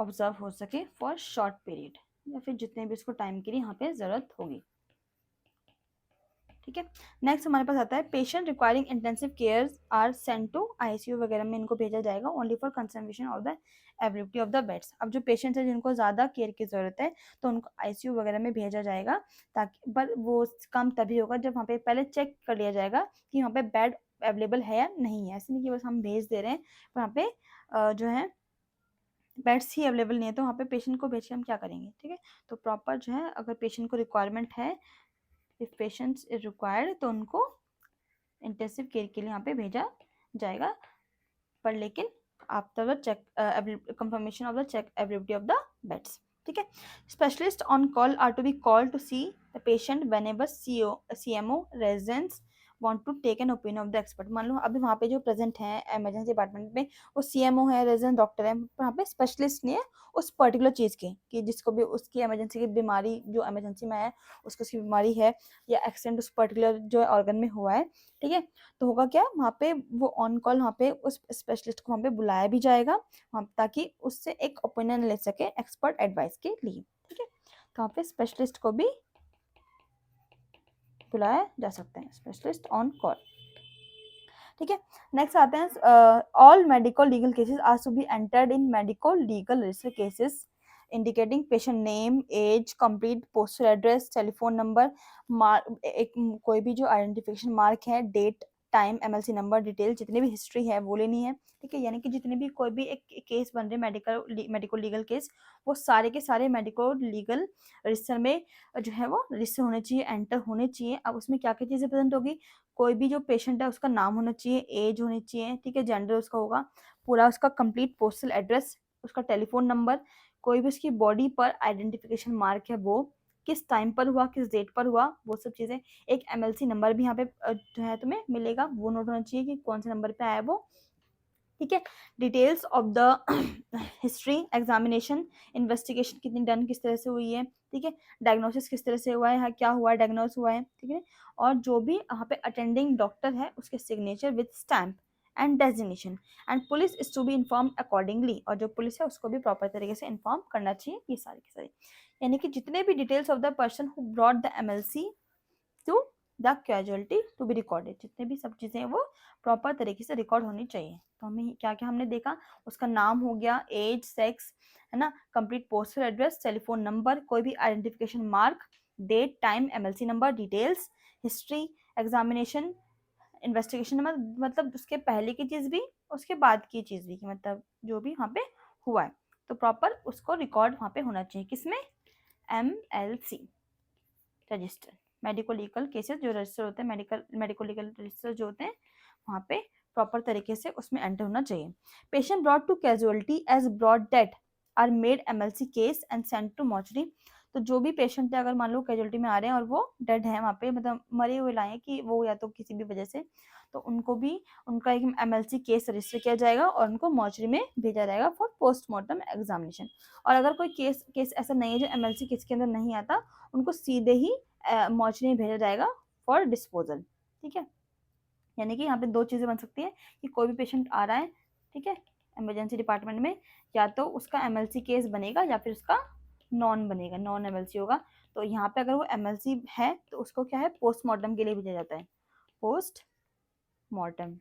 ऑब्जर्व हो सके फॉर शॉर्ट पीरियड, या फिर जितने भी उसको टाइम के लिए यहाँ पे ज़रूरत होगी। ठीक है, नेक्स्ट हमारे पास आता है patient requiring intensive care are sent to ICU वगैरह में इनको भेजा जाएगा only for conservation of the availability of the beds. अब जो पेशेंट्स हैं जिनको ज़्यादा केयर की ज़रूरत है तो उनको आईसीयू वगैरह में भेजा जाएगा, ताकि पर वो काम तभी होगा जब वहाँ पे पहले चेक कर लिया जाएगा कि वहाँ पे बेड अवेलेबल है या नहीं है। ऐसे नहीं कि बस हम भेज दे रहे हैं, वहाँ पे जो है बेड्स ही अवेलेबल नहीं है तो वहाँ पे पेशेंट को भेज के हम क्या करेंगे। ठीक है, तो प्रॉपर जो है अगर पेशेंट को रिक्वायरमेंट है, इफ पेशेंट्स इज रिक्वायर्ड, तो उनको इंटेंसिव केयर के लिए यहाँ पे भेजा जाएगा, पर लेकिन after the check confirmation of the check availability of the beds. ठीक है, specialist on call are to be call to see the patient whenever CMO residents want to take an opinion of the expert. मान लो अभी वहाँ पे जो present है emergency department में वो सीएमओ है, रेजिडेंट डॉक्टर है, वहाँ पे स्पेशलिस्ट नहीं है उस पर्टिकुलर चीज़ की, कि जिसको भी उसकी इमरजेंसी की बीमारी जो इमरजेंसी में है उसको उसकी बीमारी है या एक्सीडेंट उस पर्टिकुलर जो ऑर्गन में हुआ है। ठीक है, तो होगा क्या, वहाँ पे वो ऑन कॉल वहाँ पे उस स्पेशलिस्ट को वहाँ पे बुलाया भी जाएगा ताकि उससे एक ओपिनियन ले सके एक्सपर्ट एडवाइस के लिए। ठीक है, तो वहाँ पे स्पेशलिस्ट को भी बुलाया जा सकता है, स्पेशलिस्ट ऑन कॉल। ठीक है, नेक्स्ट आते हैं all medical legal cases are to be entered in medical legal register cases indicating patient name, age, complete postal address, telephone number, एक कोई भी जो आइडेंटिफिकेशन मार्क है, date, time, MLC number, detail, जितनी भी हिस्ट्री है वो लेनी है। ठीक है, यानी कि जितने भी कोई भी एक केस बन रहे मेडिकल लीगल केस, वो सारे के सारे मेडिकल लीगल रजिस्टर में जो है वो रजिस्टर होने चाहिए, एंटर होने चाहिए। अब उसमें क्या क्या चीज़ें प्रेजेंट होगी, कोई भी जो पेशेंट है उसका नाम होना चाहिए, एज होनी चाहिए, ठीक है, जेंडर उसका होगा, पूरा उसका कंप्लीट पोस्टल एड्रेस, उसका टेलीफोन नंबर, कोई भी उसकी बॉडी पर आइडेंटिफिकेशन मार्क है वो किस टाइम पर हुआ, किस डेट पर हुआ, वो सब चीज़ें, एक एमएलसी नंबर भी यहाँ पे जो है तुम्हें मिलेगा, वो नोट होना चाहिए कि कौन से नंबर पे आया वो। ठीक है, details of the history, examination, investigation कितनी डन किस तरह से हुई है, ठीक है, डायग्नोसिस किस तरह से हुआ है, क्या हुआ है, डायग्नोस हुआ है, ठीक है, और जो भी यहाँ पे अटेंडिंग डॉक्टर है उसके signature with stamp and designation, and police is to be inform accordingly, और जो पुलिस है उसको भी प्रॉपर तरीके से इन्फॉर्म करना चाहिए, ये सारी की सारी, यानी कि जितने भी details of the person who brought the MLC to the casualty to be recorded, जितने भी सब चीज़ें हैं वो प्रॉपर तरीके से रिकॉर्ड होनी चाहिए। तो हमें क्या क्या हमने देखा, उसका नाम हो गया, एज, सेक्स, है ना, complete postal address, telephone number, कोई भी identification mark, date, time, MLC number, details, history, examination, investigation, मतलब उसके पहले की चीज़ भी उसके बाद की चीज़ भी, मतलब जो भी वहाँ पे हुआ है तो प्रॉपर उसको रिकॉर्ड वहाँ पे होना चाहिए, किसमें, MLC register, medico legal cases जो रजिस्टर होते हैं, मेडिको लीगल रजिस्टर जो होते हैं वहाँ पे प्रॉपर तरीके से उसमें एंटर होना चाहिए। Patient brought to casualty as brought dead are made MLC case and sent to mortuary. तो जो भी पेशेंट है अगर मान लो कैजुअलिटी में आ रहे हैं और वो डेड है वहाँ पे, मतलब मरे हुए लाए कि वो या तो किसी भी वजह से, तो उनको भी उनका एक एमएलसी केस रजिस्टर किया जाएगा और उनको मॉर्चरी में भेजा जाएगा फॉर पोस्टमार्टम एग्जामिनेशन। और अगर कोई केस ऐसा नहीं है जो एमएलसी केस के अंदर नहीं आता, उनको सीधे ही मॉर्चरी में भेजा जाएगा फॉर डिस्पोजल। ठीक है, यानी कि यहाँ पे दो चीज़ें बन सकती है कि कोई भी पेशेंट आ रहा है, ठीक है, इमरजेंसी डिपार्टमेंट में, या तो उसका एमएलसी केस बनेगा या फिर उसका नॉन बनेगा, नॉन एमएलसी होगा। तो यहाँ पे अगर वो एमएलसी है तो उसको क्या है, पोस्टमार्टम के लिए भेजा जाता है, पोस्ट मॉर्टम।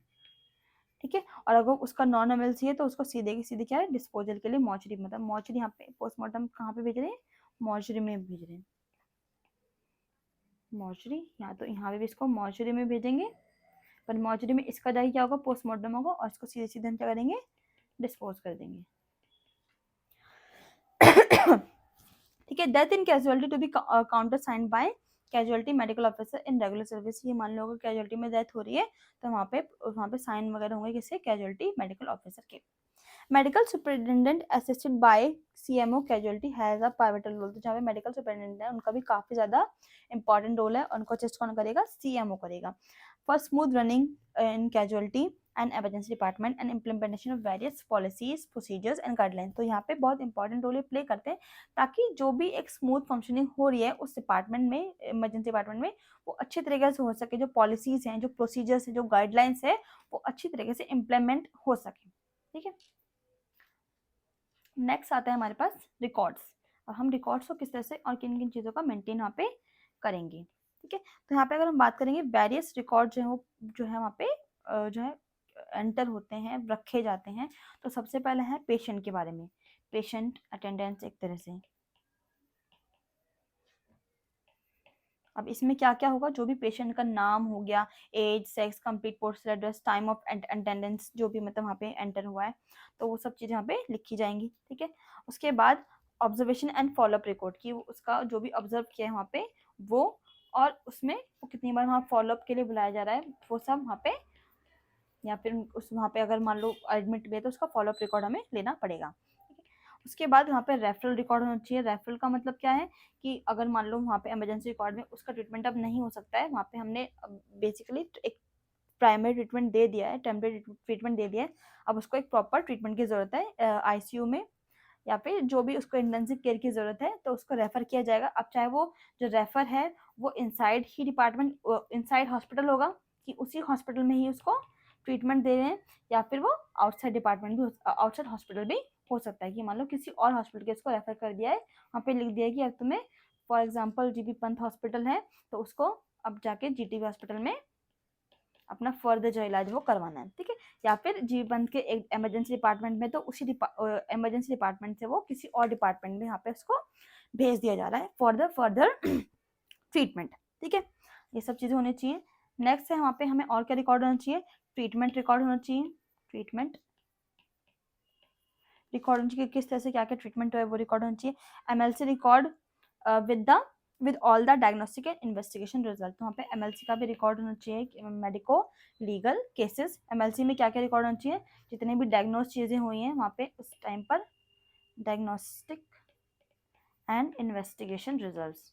ठीक है, और अगर उसका नॉन एमएलसी है तो उसको सीधे की सीधे क्या है, डिस्पोजल के लिए मॉर्चरी, मतलब मॉर्चरी यहाँ पे पोस्टमार्टम कहाँ पे भेज रहे हैं, मॉर्चरी में भेज रहे हैं, मॉर्चरी, यहाँ तो यहाँ पे भी इसको मॉर्चरी में भेजेंगे, पर मॉर्चरी में इसका जाके क्या होगा, पोस्टमार्टम होगा, और इसको सीधे सीधे हम क्या करेंगे, डिस्पोज कर देंगे। ठीक है, death in casualty to be countersigned by casualty medical officer in regular service. ये मान लो अगर कैजुअलिटी में डेथ हो रही है तो वहाँ पे साइन वगैरह होंगे किसके, कैजुअलिटी मेडिकल ऑफिसर के। Medical superintendent assisted by CMO casualty has a pivotal role. तो जहाँ पे मेडिकल सुपरिटेंडेंट है उनका भी काफी ज्यादा इंपॉर्टेंट रोल है, उनको असिस्ट कौन करेगा, सीएमओ करेगा, for smooth running in casualty and emergency department and implementation of various policies, procedures and guideline. तो यहाँ पे बहुत इंपॉर्टेंट रोल प्ले करते हैं ताकि जो भी एक स्मूथ फंक्शनिंग हो रही है उस डिपार्टमेंट में, इमरजेंसी डिपार्टमेंट में, वो अच्छे तरीके से हो सके, जो पॉलिसीज हैं, जो प्रोसीजर्स हैं, जो गाइडलाइंस है, वो अच्छी तरीके से इम्प्लीमेंट हो सके। ठीक है, नेक्स्ट आता है हमारे पास रिकॉर्ड्स। और हम रिकॉर्ड्स को किस तरह से और किन किन चीज़ों का मेंटेन वहाँ पे करेंगे, ठीक है। तो यहाँ पे अगर हम बात करेंगे वेरियस रिकॉर्ड जो है वो जो है वहाँ पे जो है एंटर होते हैं, रखे जाते हैं। तो सबसे पहले है पेशेंट के बारे में, पेशेंट अटेंडेंस एक तरह से। अब इसमें क्या क्या होगा, जो भी पेशेंट का नाम हो गया, age, sex, complete postal address, time of attendance, जो भी मतलब वहाँ पे एंटर हुआ है, तो वो सब चीज़ें यहाँ पे लिखी जाएंगी, ठीक है। उसके बाद ऑब्जर्वेशन एंड फॉलोअप रिकॉर्ड की उसका जो भी ऑब्जर्व किया है वहाँ पे वो, और उसमें वो कितनी बार वहाँ फॉलोअप के लिए बुलाया जा रहा है वो सब वहाँ पे, या फिर उस वहाँ पे अगर मान लो एडमिट भी है तो उसका फॉलोअप रिकॉर्ड हमें लेना पड़ेगा। उसके बाद वहाँ पे रेफरल रिकॉर्ड होना चाहिए। रेफरल का मतलब क्या है कि अगर मान लो वहाँ पे इमरजेंसी रिकॉर्ड में उसका ट्रीटमेंट अब नहीं हो सकता है, वहाँ पे हमने बेसिकली एक प्राइमरी ट्रीटमेंट दे दिया है, टेम्परेरी ट्रीटमेंट दे दिया है, अब उसको एक प्रॉपर ट्रीटमेंट की ज़रूरत है आईसीयू में, या फिर जो भी उसको इंटेंसिव केयर की ज़रूरत है तो उसको रेफ़र किया जाएगा। अब चाहे वो जो रेफ़र है वो inside he department, inside hospital होगा कि उसी हॉस्पिटल में ही उसको ट्रीटमेंट दे रहे हैं, या फिर वो आउटसाइड डिपार्टमेंट भी, आउटसाइड हॉस्पिटल भी हो सकता है कि मान लो किसी और हॉस्पिटल के इसको रेफ़र कर दिया है, वहाँ पे लिख दिया है कि अब तुम्हें for example GB Pant hospital है तो उसको अब जाके जीटीबी हॉस्पिटल में अपना फर्दर जो इलाज वो करवाना है, ठीक है। या फिर जीवन के एक इमरजेंसी डिपार्टमेंट में तो उसी इमरजेंसी डिपार्टमेंट से वो किसी और डिपार्टमेंट में यहाँ पे उसको भेज दिया जा रहा है फॉर द फर्दर ट्रीटमेंट, ठीक है। ये सब चीज़ें होनी चाहिए। नेक्स्ट है वहाँ पे हमें और क्या रिकॉर्ड होना चाहिए, ट्रीटमेंट रिकॉर्ड होना चाहिए। ट्रीटमेंट रिकॉर्ड होना चाहिए, किस तरह से क्या क्या ट्रीटमेंट है वो रिकॉर्ड होना चाहिए। MLC record with all the diagnostic and investigation result, तो वहाँ पे एमएलसी का भी रिकॉर्ड होना चाहिए, मेडिको लीगल केसेस। एमएलसी में क्या क्या रिकॉर्ड होना चाहिए, जितने भी डायग्नोस चीज़ें हुई हैं वहाँ पे उस टाइम पर, डायग्नोस्टिक एंड इन्वेस्टिगेशन रिजल्ट्स,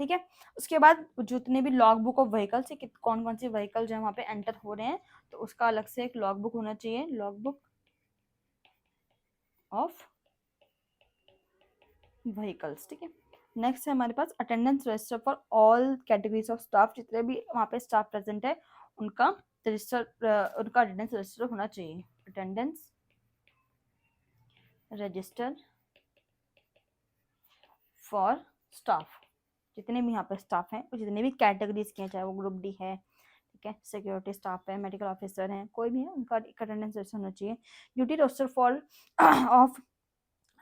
ठीक है। उसके बाद जितने भी लॉग बुक ऑफ व्हीकल्स है, कौन कौन से व्हीकल जो है वहाँ पे एंटर हो रहे हैं, तो उसका अलग से एक लॉग बुक होना चाहिए, लॉग बुक ऑफ व्हीकल्स, ठीक है। नेक्स्ट है हमारे पास attendance register for all categories of staff, जितने भी वहाँ पे स्टाफ प्रेजेंट है उनका रजिस्टर, उनका अटेंडेंस रजिस्टर होना चाहिए। अटेंडेंस रजिस्टर फॉर स्टाफ, जितने भी यहाँ पे स्टाफ हैं और जितने भी कैटेगरीज के हैं, चाहे वो ग्रुप डी है, ठीक है, सिक्योरिटी स्टाफ है, मेडिकल ऑफिसर हैं, कोई भी है, उनका एक अटेंडेंस रजिस्टर होना चाहिए। Duty roster for of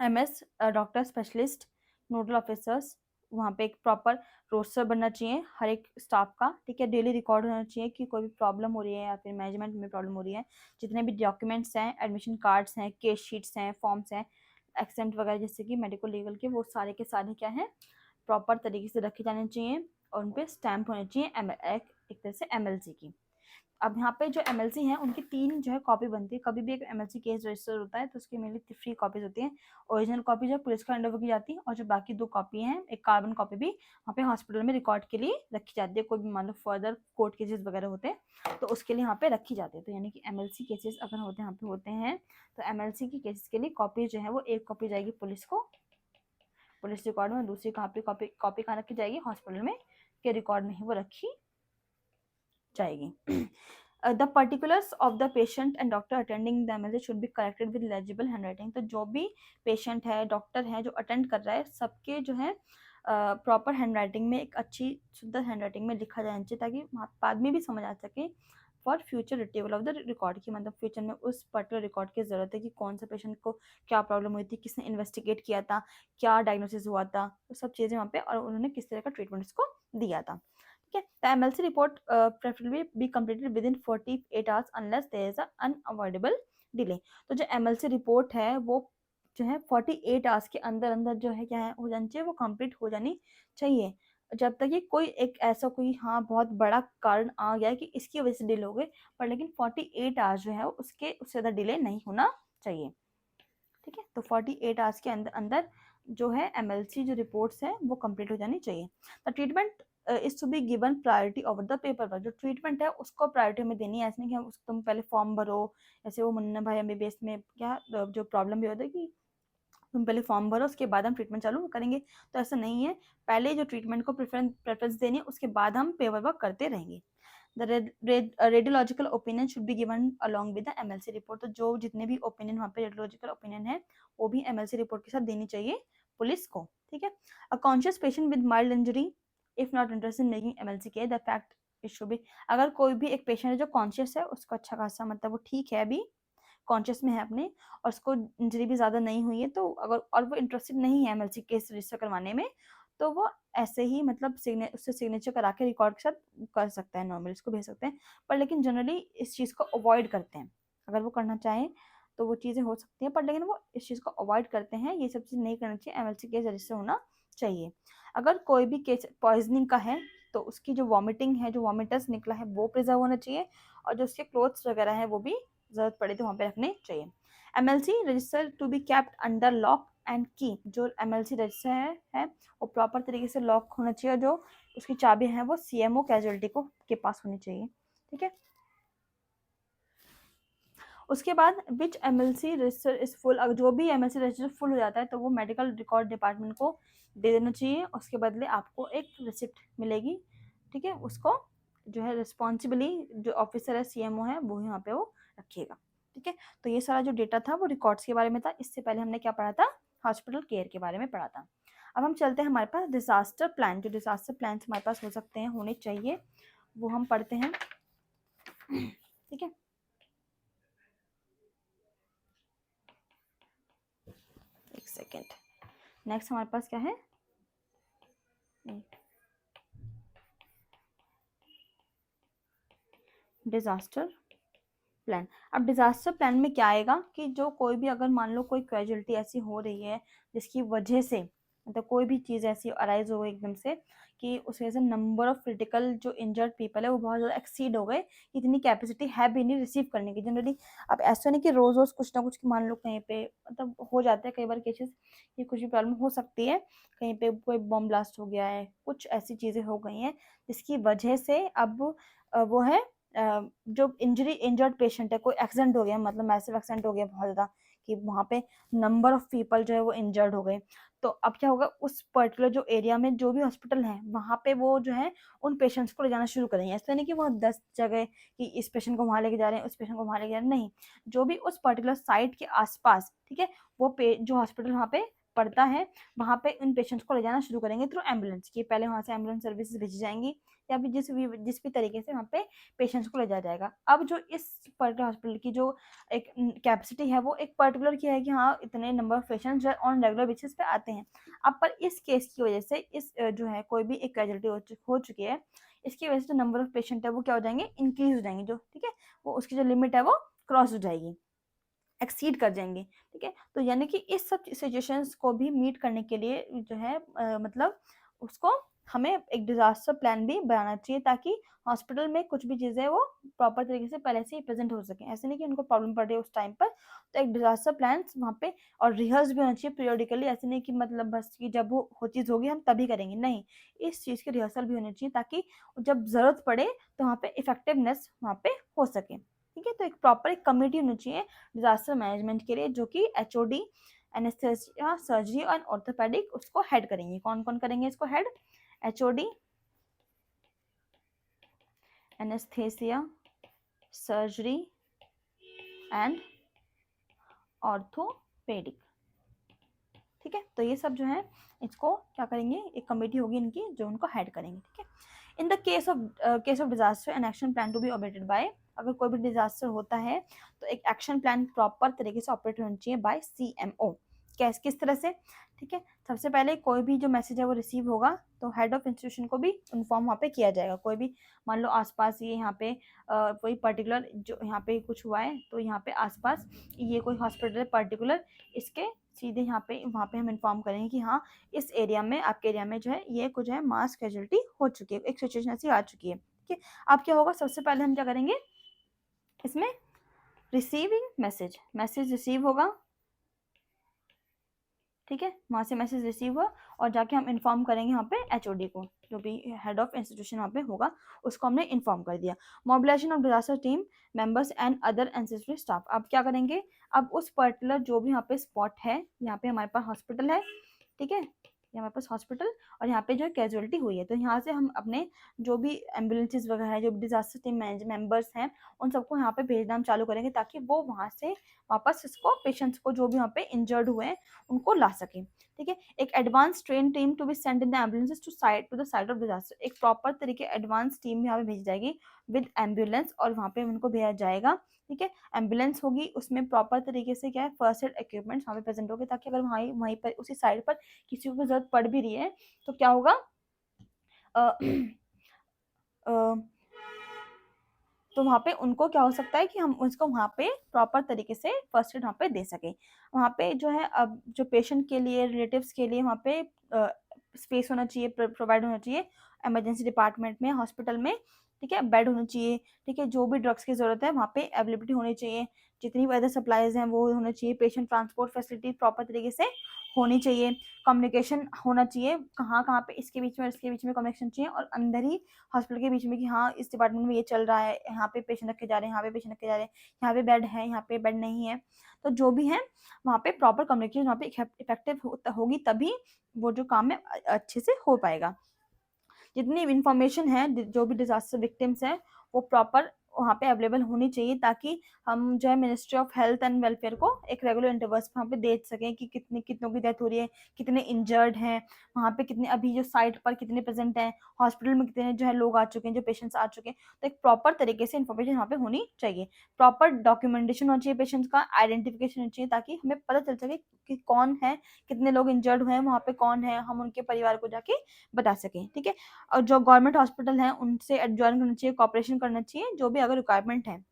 MS doctor specialist nodal officers, वहाँ पे एक प्रॉपर रोस्टर बनना चाहिए हर एक स्टाफ का, ठीक है। डेली रिकॉर्ड होना चाहिए कि कोई भी प्रॉब्लम हो रही है या फिर मैनेजमेंट में प्रॉब्लम हो रही है, जितने भी डॉक्यूमेंट्स हैं, एडमिशन कार्ड्स हैं, केस शीट्स हैं, फॉर्म्स हैं, एक्सेंट वगैरह जैसे कि मेडिकल लीगल के, वो सारे के सारे क्या हैं प्रॉपर तरीके से रखे जाने चाहिए और उन पर स्टैम्प होने चाहिए एक तरह से एमएलसी की। अब यहाँ पे जो एमएलसी हैं उनकी 3 जो है कॉपी बनती है, कभी भी एक एमएलसी केस रजिस्टर होता है तो उसकी मेनली 3 कॉपीज होती हैं। ओरिजिनल कॉपी जो पुलिस को हैंड ओवर की जाती है, और जो बाकी 2 कॉपी हैं, एक कार्बन कॉपी भी वहाँ पे हॉस्पिटल में रिकॉर्ड के लिए रखी जाती है, कोई भी मान लो फर्दर कोर्ट केसेस वगैरह होते हैं तो उसके लिए यहाँ पे रखी जाती है। तो यानी कि एमएलसी केसेस अगर होते हैं यहाँ पे होते हैं तो एमएलसी की केसेस के लिए कॉपी जो है वो एक कॉपी जाएगी पुलिस को, पुलिस रिकॉर्ड में, दूसरी कॉपी कहाँ रखी जाएगी, हॉस्पिटल में के रिकॉर्ड में ही वो रखी जाएगी। The particulars of the patient and doctor attending the emergency should be corrected with legible handwriting, तो जो भी पेशेंट है, डॉक्टर है जो अटेंड कर रहा है, सबके जो है प्रॉपर हैंडराइटिंग में, एक अच्छी शुद्ध हैंडराइटिंग में लिखा जाना चाहिए ताकि बाद में भी समझ आ सके for future retrieval of the record, की मतलब फ्यूचर में उस पर्टिकुलर रिकॉर्ड की ज़रूरत है कि कौन सा पेशेंट को क्या प्रॉब्लम हुई थी, किसने इन्वेस्टिगेट किया था, क्या डायग्नोसिस हुआ था, तो सब चीज़ें वहाँ पे, और उन्होंने किस तरह का ट्रीटमेंट उसको दिया था, ठीक है। The MLC report preferably be completed within 48 hours unless there is a unavoidable delay, तो जो एमएलसी रिपोर्ट है वो जो है 48 आवर्स के अंदर अंदर जो है क्या है हो जानी चाहिए, वो कंप्लीट हो जानी चाहिए। जब तक ये कोई एक ऐसा कोई हाँ बहुत बड़ा कारण आ गया कि इसकी वजह से डिले हो गई, पर लेकिन 48 आवर्स जो है उसके उससे ज़्यादा डिले नहीं होना चाहिए, ठीक है। तो 48 आवर्स के अंदर अंदर जो है एमएलसी जो रिपोर्ट्स है वो कंप्लीट हो जानी चाहिए। The treatment is to be given priority over the paper work, जो ट्रीटमेंट है उसको प्रायोरिटी में देनी है, ऐसे नहीं कि हम तुम पहले फॉर्म भरो, ऐसे वो मुन्ना भाई एमबीबीएस में क्या जो प्रॉब्लम भी होता है कि तुम पहले फॉर्म भरो उसके बाद हम ट्रीटमेंट चालू करेंगे, तो ऐसा नहीं है, पहले जो ट्रीटमेंट को प्रेफरेंस देनी है उसके बाद हम पेपर वर्क करते रहेंगे। The radiological opinion should be given along with the MLC report. तो जो जितने भी ओपिनियन वहाँ पे रेडियोलॉजिकल ओपिनियन है वो भी एमएलसी रिपोर्ट के साथ देनी चाहिए पुलिस को, ठीक है। A conscious patient with mild injury if not interested in making MLC care, the fact it should be, अगर कोई भी एक पेशेंट है जो कॉन्शियस है, उसको अच्छा खासा मतलब वो ठीक है अभी कॉन्शियस में है अपने, और उसको इंजरी भी ज़्यादा नहीं हुई है, तो अगर और वो इंटरेस्टेड नहीं है एमएलसी केस रजिस्टर करवाने में, तो वो ऐसे ही मतलब उससे सिग्नेचर करा के रिकॉर्ड के साथ कर सकता है, नॉर्मली उसको भेज सकते हैं। पर लेकिन जनरली इस चीज़ को अवॉइड करते हैं, अगर वो करना चाहें तो वो चीज़ें हो सकती हैं, पर लेकिन वो इस चीज़ को अवॉइड करते हैं, ये सब चीज़ नहीं करनी चाहिए, एमएलसी केस रजिस्टर होना चाहिए। अगर कोई भी केस पॉइजनिंग का है तो उसकी जो वॉमिटिंग है, जो वॉमिटर्स निकला है वो प्रिजर्व होना चाहिए, और जो उसके क्लोथ्स वगैरह है वो भी जरूरत पड़े तो वहाँ पे रखने चाहिए। MLC register to be kept under lock and key, जो एमएलसी रजिस्टर है वो प्रॉपर तरीके से लॉक होना चाहिए, जो उसकी चाबी है वो सीएमओ कैजुअलिटी को के पास होनी चाहिए, ठीक है। उसके बाद विच एमएलसी रजिस्टर इज फुल, अगर जो भी एमएलसी रजिस्टर फुल हो जाता है तो वो मेडिकल रिकॉर्ड डिपार्टमेंट को दे देना चाहिए, उसके बदले आपको एक रिसिप्ट मिलेगी, ठीक है। उसको जो है रिस्पॉन्सिबली जो ऑफिसर है सीएमओ है वो यहाँ पे वो रखिएगा, ठीक है। तो ये सारा जो डेटा था वो रिकॉर्ड्स के बारे में था। इससे पहले हमने क्या पढ़ा था, हॉस्पिटल केयर के बारे में पढ़ा था। अब हम चलते हैं हमारे पास डिजास्टर प्लान, जो डिजास्टर प्लान हमारे पास हो सकते हैं, होने चाहिए, वो हम पढ़ते हैं, ठीक है। एक सेकेंड, नेक्स्ट हमारे पास क्या है, डिजास्टर प्लान। अब डिजास्टर प्लान में क्या आएगा कि जो कोई भी अगर मान लो कोई कैजुअलिटी ऐसी हो रही है जिसकी वजह से मतलब कोई भी चीज़ ऐसी अराइज हो गई एकदम से कि उस वजह से नंबर ऑफ क्रिटिकल जो इंजर्ड पीपल है वो बहुत ज़्यादा एक्सीड हो गए, इतनी कैपेसिटी है भी नहीं रिसीव करने की जनरली। अब ऐसा नहीं कि रोज़ रोज़ कुछ ना कुछ मान लो कहीं पे मतलब हो जाता है कई बार केसेस, ये कुछ भी प्रॉब्लम हो सकती है, कहीं पे कोई बम ब्लास्ट हो गया है, कुछ ऐसी चीज़ें हो गई हैं जिसकी वजह से अब वो है जो इंजर्ड पेशेंट है, कोई एक्सीडेंट हो गया मतलब मैसिव एक्सीडेंट हो गया बहुत ज़्यादा कि वहाँ पे नंबर ऑफ पीपल जो है वो इंजर्ड हो गए, तो अब क्या होगा उस पर्टिकुलर जो एरिया में जो भी हॉस्पिटल है वहाँ पे वो जो है उन पेशेंट्स को ले जाना शुरू करेंगे। ऐसा नहीं कि वो 10 जगह कि इस पेशेंट को वहाँ लेके जा रहे हैं, उस पेशेंट को वहाँ लेके जा रहे हैं, नहीं, जो भी उस पर्टिकुलर साइट के आसपास, ठीक है, वो जो हॉस्पिटल वहाँ पे पड़ता है वहाँ पे उन पेशेंट्स को ले जाना शुरू करेंगे थ्रू एम्बुलेंस, की पहले वहाँ से एम्बुलेंस सर्विसेज भेजी जाएंगी या फिर जिस भी तरीके से वहाँ पे पेशेंट्स को ले जाया जाएगा। अब जो इस पर्टिकुलर हॉस्पिटल की जो एक कैपेसिटी है वो एक पर्टिकुलर की है कि हाँ इतने number of patients on regular basis पे आते हैं। अब पर इस केस की वजह से इस जो है कोई भी एक कैजुअलिटी हो चुकी है, इसकी वजह से जो नंबर ऑफ पेशेंट है वो क्या हो जाएंगे, इंक्रीज हो जाएंगे, जो ठीक है वो उसकी जो लिमिट है वो क्रॉस हो जाएगी, एक्सीड कर जाएंगे, ठीक है। तो यानी कि इस सब सिचुएशंस को भी मीट करने के लिए जो है मतलब उसको हमें एक डिजास्टर प्लान भी बनाना चाहिए ताकि हॉस्पिटल में कुछ भी चीज़ें वो प्रॉपर तरीके से पहले से ही प्रेजेंट हो सके, ऐसे नहीं कि उनको प्रॉब्लम पड़ रही है उस टाइम पर, तो एक डिजास्टर प्लान वहाँ पे और रिहर्स भी होना चाहिए पीरियडिकली, ऐसे नहीं कि मतलब बस कि जब वो चीज़ होगी हम तभी करेंगे, नहीं, इस चीज़ की रिहर्सल भी होनी चाहिए ताकि जब ज़रूरत पड़े तो वहाँ पे इफेक्टिवनेस वहाँ पे हो सके, ठीक है। तो एक प्रॉपर एक कमेटी होनी चाहिए डिजास्टर मैनेजमेंट के लिए जो कि एचओडी, एनेस्थेसिया, सर्जरी और ऑर्थोपेडिक उसको हेड करेंगे। कौन कौन करेंगे इसको head, HOD, anaesthesia, surgery and orthopaedic, ठीक है। तो ये सब जो है इसको क्या करेंगे, एक कमेटी होगी इनकी जो उनको हेड करेंगे, ठीक है। In the case of disaster an action plan to be operated by, अगर कोई भी डिजास्टर होता है तो एक एक्शन प्लान प्रॉपर तरीके से ऑपरेट होना चाहिए बाय सीएमओ। किस तरह से, ठीक है, सबसे पहले कोई भी जो मैसेज है वो रिसीव होगा तो हेड ऑफ इंस्टीट्यूशन को भी इन्फॉर्म वहाँ पे किया जाएगा। कोई भी मान लो आसपास ये यहाँ पे कोई पर्टिकुलर जो यहाँ पे कुछ हुआ है तो यहाँ पे आसपास ये कोई हॉस्पिटल पर्टिकुलर, इसके सीधे यहाँ पे वहाँ पे हम इन्फॉर्म करेंगे कि हाँ इस एरिया में आपके एरिया में जो है ये कुछ है मास कैजुअलिटी हो चुकी है, एक सिचुएशन ऐसी आ चुकी है, ठीक है। अब क्या होगा, सबसे पहले हम क्या करेंगे इसमें, रिसीविंग मैसेज रिसीव होगा, ठीक है, वहाँ से मैसेज रिसीव हुआ और जाके हम इन्फॉर्म करेंगे यहाँ पे एचओडी को, जो भी हेड ऑफ इंस्टीट्यूशन वहाँ पे होगा उसको हमने इन्फॉर्म कर दिया। Mobilisation of disaster team members and other ancestry staff, अब क्या करेंगे, अब उस पर्टिकुलर जो भी यहाँ पे स्पॉट है, यहाँ पे हमारे पास हॉस्पिटल है, ठीक है, ये हमारे पास हॉस्पिटल, और यहाँ पे जो है कैजुअलिटी हुई है, तो यहाँ से हम अपने जो भी एम्बुलेंसेज वगैरह है, जो डिजास्टर टीम मेंबर्स हैं, उन सबको यहाँ पे भेजना हम चालू करेंगे, ताकि वो वहाँ से वापस इसको पेशेंट्स को जो भी वहाँ पे इंजर्ड हुए हैं उनको ला सके। ठीक है, एक advance train team to be sent in the ambulances to the site of disaster, एक प्रॉपर तरीके एडवांस टीम यहाँ पे भेजी जाएगी विद एम्बुलेंस, और वहाँ पे उनको भेजा जाएगा। ठीक है, एम्बुलेंस होगी, उसमें प्रॉपर तरीके से क्या है फर्स्ट एड इक्विपमेंट्स वहाँ पे प्रेजेंट होंगे, ताकि अगर वहीं पर उसी साइड पर किसी को जरूरत पड़ भी रही है तो क्या होगा, तो वहाँ पे उनको क्या हो सकता है कि हम उसको वहाँ पे प्रॉपर तरीके से फर्स्ट एड वहाँ पे दे सके। वहाँ पे जो है अब जो पेशेंट के लिए, रिलेटिव्स के लिए वहाँ पे स्पेस होना चाहिए, प्रोवाइड होना चाहिए इमरजेंसी डिपार्टमेंट में, हॉस्पिटल में। ठीक है, बेड होना चाहिए। ठीक है, जो भी ड्रग्स की जरूरत है वहाँ पे अवेलेबिलिटी होनी चाहिए, जितनी भी अदर सप्लाईज हैं वो होना चाहिए, पेशेंट ट्रांसपोर्ट फैसिलिटी प्रॉपर तरीके से होनी चाहिए, कम्युनिकेशन होना चाहिए, कहाँ कहाँ पे इसके बीच में इसके बीच में कम्युनिकेशन चाहिए, और अंदर ही हॉस्पिटल के बीच में कि हाँ इस डिपार्टमेंट में ये चल रहा है, यहाँ पे पेशेंट रखे जा रहे हैं, यहाँ पे पेशेंट रखे जा रहे हैं, यहाँ पे बेड है, यहाँ पे बेड नहीं है, तो जो भी है वहाँ पे प्रॉपर कम्युनिकेशन वहाँ पे इफेक्टिव होगी, तभी वो जो काम है अच्छे से हो पाएगा। जितनी भी इंफॉर्मेशन है, जो भी डिजास्टर विक्टिम्स हैं, वो प्रॉपर वहाँ पे अवेलेबल होनी चाहिए, ताकि हम जो है ministry of health and welfare को एक रेगुलर इंटरवल्स पे वहाँ पे देख सकें कि कितनों की डेथ हो रही है, कितने इंजर्ड हैं, वहाँ पे कितने अभी जो साइट पर कितने प्रेजेंट हैं, हॉस्पिटल में कितने जो है लोग आ चुके हैं, जो पेशेंट्स आ चुके हैं, तो एक प्रॉपर तरीके से इन्फॉर्मेशन वहाँ पे होनी चाहिए, प्रॉपर डॉक्यूमेंटेशन होना चाहिए पेशेंट्स का, आइडेंटिफिकेशन होना चाहिए, ताकि हमें पता चल सके कि कौन है, कितने लोग इंजर्ड हुए हैं, वहाँ पे कौन है, हम उनके परिवार को जाके बता सकें। ठीक है, और जो गवर्नमेंट हॉस्पिटल हैं उनसे एडजॉइन करना चाहिए, कॉपरेशन करना चाहिए, जो भी अगर रिक्वायरमेंट है।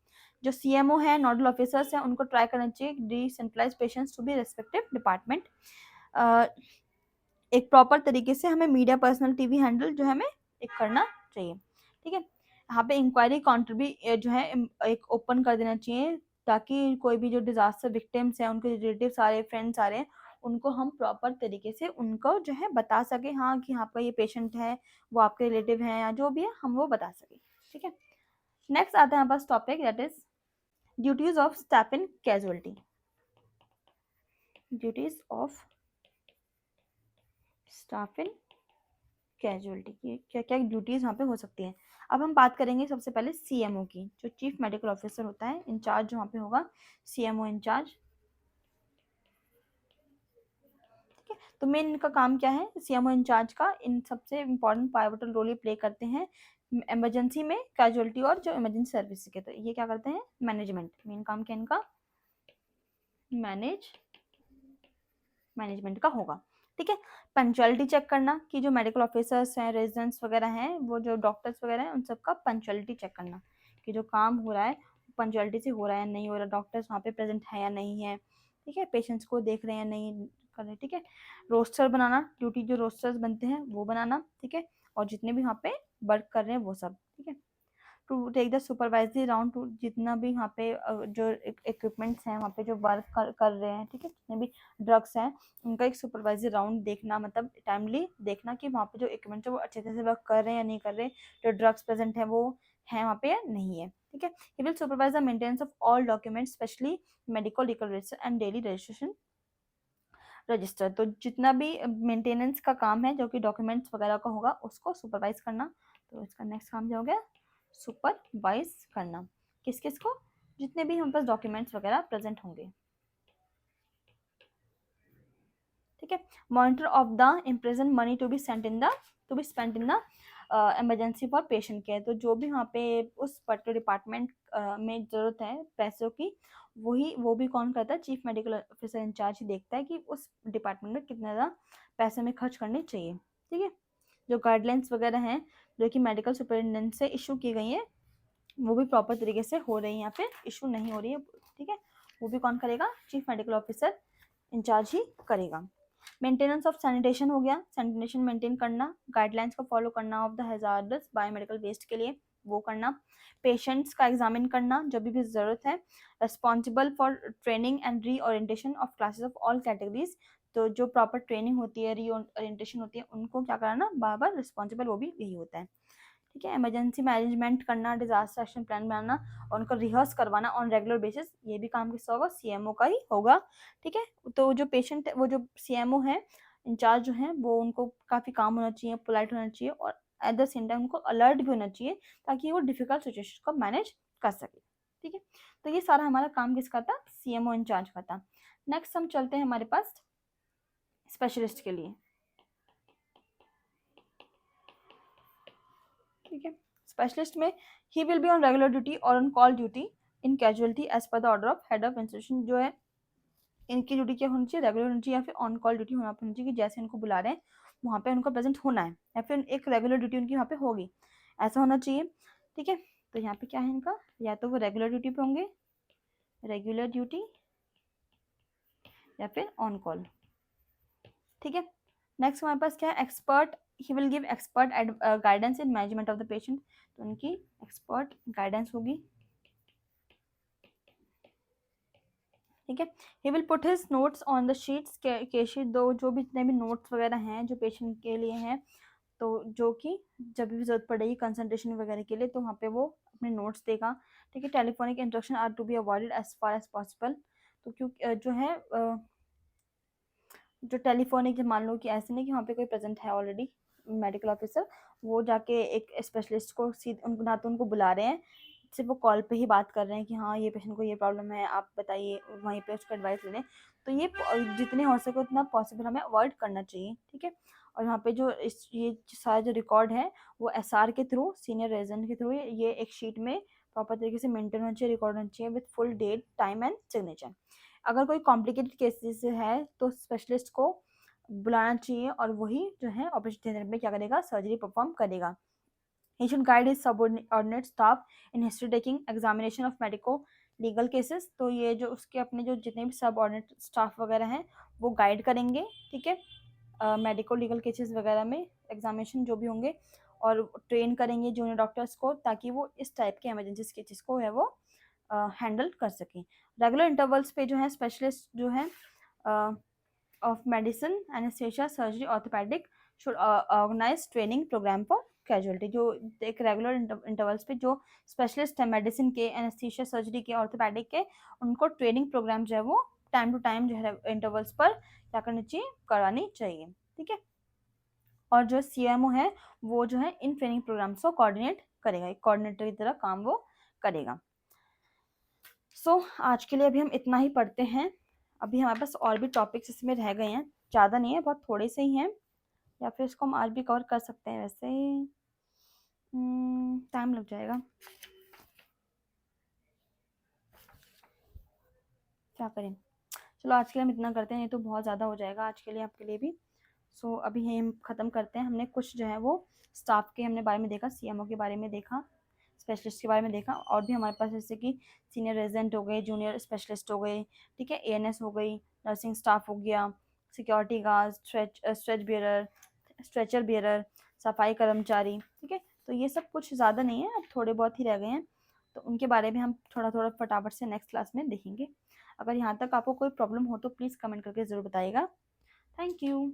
जो सीएमओ है, नोडल ऑफिसर्स हैं, उनको ट्राई करना चाहिए decentralise patients to be respective department. एक प्रॉपर तरीके से हमें मीडिया पर्सनल टीवी हैंडल जो है हमें एक करना चाहिए। ठीक है, यहाँ पे इंक्वायरी काउंटर भी जो है एक ओपन कर देना चाहिए, ताकि कोई भी जो डिजास्टर विक्टिम्स हैं, उनके रिलेटिव्स आ रहे हैं, फ्रेंड्स आ रहे हैं, उनको हम प्रॉपर तरीके से उनको जो है बता सके, हाँ कि आपका ये पेशेंट है, वो आपके रिलेटिव हैं या जो भी है, हम वो बता सके। ठीक है, नेक्स्ट आता है हमारे पास topic, that is duties of staff in casualty. Duties of staff in casualty की क्या क्या ड्यूटीज वहाँ पे हो सकती है। अब हम बात करेंगे सबसे पहले सीएमओ की, जो चीफ मेडिकल ऑफिसर होता है, इंचार्ज जो वहाँ पे होगा, सीएमओ इंचार्ज। ठीक है, तो मेन इनका काम क्या है, सीएमओ इंचार्ज का इन सबसे इम्पोर्टेंट पाइवटल रोल ये प्ले करते हैं इमरजेंसी में, कैजुअलिटी और जो इमरजेंसी सर्विस के, तो ये क्या करते हैं, मैनेजमेंट, मेन काम क्या इनका, मैनेजमेंट का होगा। ठीक है, पंचुअलिटी चेक करना कि जो मेडिकल ऑफिसर्स हैं, रेजिडेंट्स वगैरह हैं, वो जो डॉक्टर्स वगैरह हैं, उन सबका पंचुअलिटी चेक करना कि जो काम हो रहा है पंचुअलिटी से हो रहा है या नहीं हो रहा, डॉक्टर्स वहाँ पे प्रेजेंट है या नहीं है। ठीक है, पेशेंट्स को देख रहे हैं या नहीं कर रहे। ठीक है, रोस्टर बनाना, ड्यूटी जो रोस्टर्स बनते हैं वो बनाना। ठीक है, और जितने भी वहाँ पे वर्क कर रहे हैं वो सब। ठीक है, to take the supervisory round, to जितना भी वहाँ पे जो इक्विपमेंट्स हैं वहाँ पे जो वर्क कर रहे हैं, ठीक है, जितने भी ड्रग्स हैं, उनका एक सुपरवाइजरी राउंड देखना, मतलब टाइमली देखना कि वहाँ पे जो इक्विपमेंट्स है वो अच्छे से वर्क कर रहे हैं या नहीं कर रहे, जो ड्रग्स प्रेजेंट है वो है वहाँ पे या नहीं है। ठीक है, he will supervise the maintenance of all documents, specially medical declaration and daily registration register, तो जितना भी मेंटेनेंस का काम है जो कि डॉक्यूमेंट्स वगैरह का होगा उसको सुपरवाइज करना। तो इसका नेक्स्ट काम क्या हो गया, सुपरवाइज करना, किस किस को, जितने भी हम पास डॉक्यूमेंट्स वगैरह प्रेजेंट होंगे। ठीक है, monitor of the imprest money to be spent in the emergency for patient care, तो जो भी वहाँ पे उस पर्टिकुलर डिपार्टमेंट में जरूरत है पैसों की, वो भी कौन करता है, चीफ मेडिकल ऑफिसर इंचार्ज ही देखता है कि उस डिपार्टमेंट में कितना ज़्यादा पैसे में खर्च करने चाहिए। ठीक है, जो गाइडलाइंस वगैरह हैं जो कि मेडिकल सुपरिटेंडेंट से इशू की गई है, वो भी प्रॉपर तरीके से हो रही है, यहाँ पे इशू नहीं हो रही है। ठीक है, वो भी कौन करेगा, चीफ मेडिकल ऑफिसर इंचार्ज ही करेगा। मेंटेनेंस ऑफ सैनिटेशन हो गया, सैनिटेशन मेंटेन करना, गाइडलाइंस को फॉलो करना of the hazardous biomedical waste के लिए, वो करना। पेशेंट्स का एग्जामिन करना जब भी ज़रूरत है। Responsible for training and reorientation of classes of all categories, तो जो प्रॉपर ट्रेनिंग होती है, रीओरिएंटेशन होती है, उनको क्या कराना, बार बार रिस्पॉन्सिबल वो भी यही होता है। ठीक है, इमरजेंसी मैनेजमेंट करना, डिजास्टर एक्शन प्लान बनाना और उनको रिहर्स करवाना ऑन रेगुलर बेसिस, ये भी काम किसका होगा, सीएमओ का ही होगा। ठीक है, तो जो पेशेंट, वो जो सीएमओ है इंचार्ज जो हैं वो उनको काफ़ी काम होना चाहिए, पोलाइट होना चाहिए और एट द सेम टाइम उनको अलर्ट भी होना चाहिए ताकि वो डिफ़िकल्ट सिचुएशन को मैनेज कर सके। ठीक है, तो ये सारा हमारा काम किसका था? सीएमओ इंचार्ज का था। नेक्स्ट हम चलते हैं हमारे पास स्पेशलिस्ट के लिए। ठीक है, स्पेशलिस्ट में ही will be on regular duty और on call duty in casualty as per the order of head of institution. जो है इनकी ड्यूटी क्या होनी चाहिए? रेगुलर होनी चाहिए या फिर ऑन कॉल ड्यूटी होना चाहिए कि जैसे इनको बुला रहे हैं वहाँ पे उनको प्रेजेंट होना है या फिर एक रेगुलर ड्यूटी उनकी वहाँ पे होगी, ऐसा होना चाहिए। ठीक है, तो यहाँ पे क्या है इनका, या तो वो रेगुलर ड्यूटी पे होंगे, रेगुलर ड्यूटी, या फिर ऑन कॉल। ठीक है, नेक्स्ट हमारे पास क्या है? Expert, he will give expert guidance in management of the patient. तो उनकी एक्सपर्ट गाइडेंस होगी। ठीक है, he will put his notes on the sheets, के शीट, दो जो भी जितने भी नोट्स वगैरह हैं जो पेशेंट के लिए हैं, तो जो कि जब भी ज़रूरत पड़ेगी कंसल्टेशन वगैरह के लिए तो वहाँ पे वो अपने नोट्स देगा। ठीक है, telephonic instruction are to be avoided as far as possible. तो क्योंकि जो है जो टेलीफोनिक, जब मान लो कि ऐसे नहीं कि वहाँ पे कोई प्रेजेंट है ऑलरेडी मेडिकल ऑफिसर, वो जाके एक स्पेशलिस्ट को उनको ना तो उनको बुला रहे हैं, सिर्फ वो कॉल पे ही बात कर रहे हैं कि हाँ ये पेशेंट को ये प्रॉब्लम है, आप बताइए, वहीं पे उसको एडवाइस ले लें। तो ये जितने हो सके उतना पॉसिबल हमें अवॉइड करना चाहिए। ठीक है, और यहाँ पे जो ये सारा जो रिकॉर्ड है वो एसआर के थ्रू, सीनियर रेजिडेंट के थ्रू, ये एक शीट में प्रॉपर तरीके से मेंटेन होना चाहिए, रिकॉर्ड होना चाहिए with full date, time and signature. अगर कोई कॉम्प्लिकेटेड केसेस है तो स्पेशलिस्ट को बुलाना चाहिए और वही जो है ऑपरेशन थिएटर में क्या करेगा? सर्जरी परफॉर्म करेगा। He should guide his subordinate staff in history taking examination of medico legal cases। तो ये जो उसके अपने जो जितने भी सबऑर्डिनेट स्टाफ वगैरह हैं वो गाइड करेंगे। ठीक है, मेडिको लीगल केसेस वगैरह में एग्जामिनेशन जो भी होंगे, और ट्रेन करेंगे जूनियर डॉक्टर्स को ताकि वो इस टाइप के इमरजेंसी केसेस को है वो हैंडल कर सकें। रेगुलर इंटरवल्स पे जो है स्पेशलिस्ट जो है of medicine, anaesthesia, surgery, orthopaedic should organise training programme for casualty. जो एक रेगुलर इंटरवल्स पे जो स्पेशलिस्ट है मेडिसिन के, एनेस्थीसिया, सर्जरी के, ऑर्थोपेडिक के, उनको ट्रेनिंग प्रोग्राम जो है वो टाइम टू टाइम जो है इंटरवल्स पर क्या करनी चाहिए? करानी चाहिए। ठीक है, और जो सीएमओ है वो जो है इन ट्रेनिंग प्रोग्राम्स को कोऑर्डिनेट करेगा, एक कोऑर्डिनेटर की तरह काम वो करेगा। आज के लिए अभी हम इतना ही पढ़ते हैं। अभी हमारे पास और भी टॉपिक्स इसमें रह गए हैं, ज़्यादा नहीं है, बहुत थोड़े से ही हैं, या फिर इसको हम आज भी कवर कर सकते हैं। वैसे टाइम लग जाएगा, क्या करें। चलो आज के लिए हम इतना करते हैं, ये तो बहुत ज़्यादा हो जाएगा आज के लिए, आपके लिए भी। अभी हम ख़त्म करते हैं। हमने कुछ जो है वो स्टाफ के हमने बारे में देखा, सीएमओ के बारे में देखा, स्पेशलिस्ट के बारे में देखा, और भी हमारे पास जैसे कि सीनियर रेजिडेंट हो गए, जूनियर स्पेशलिस्ट हो गए, ठीक है, एएनएस हो गई, नर्सिंग स्टाफ हो गया, सिक्योरिटी गार्ड, स्ट्रेचर बियरर, सफाई कर्मचारी। ठीक है, तो ये सब कुछ ज़्यादा नहीं है, अब थोड़े बहुत ही रह गए हैं, तो उनके बारे में हम थोड़ा थोड़ा फटाफट से नेक्स्ट क्लास में देखेंगे। अगर यहाँ तक आपको कोई प्रॉब्लम हो तो प्लीज़ कमेंट करके ज़रूर बताइएगा। Thank you.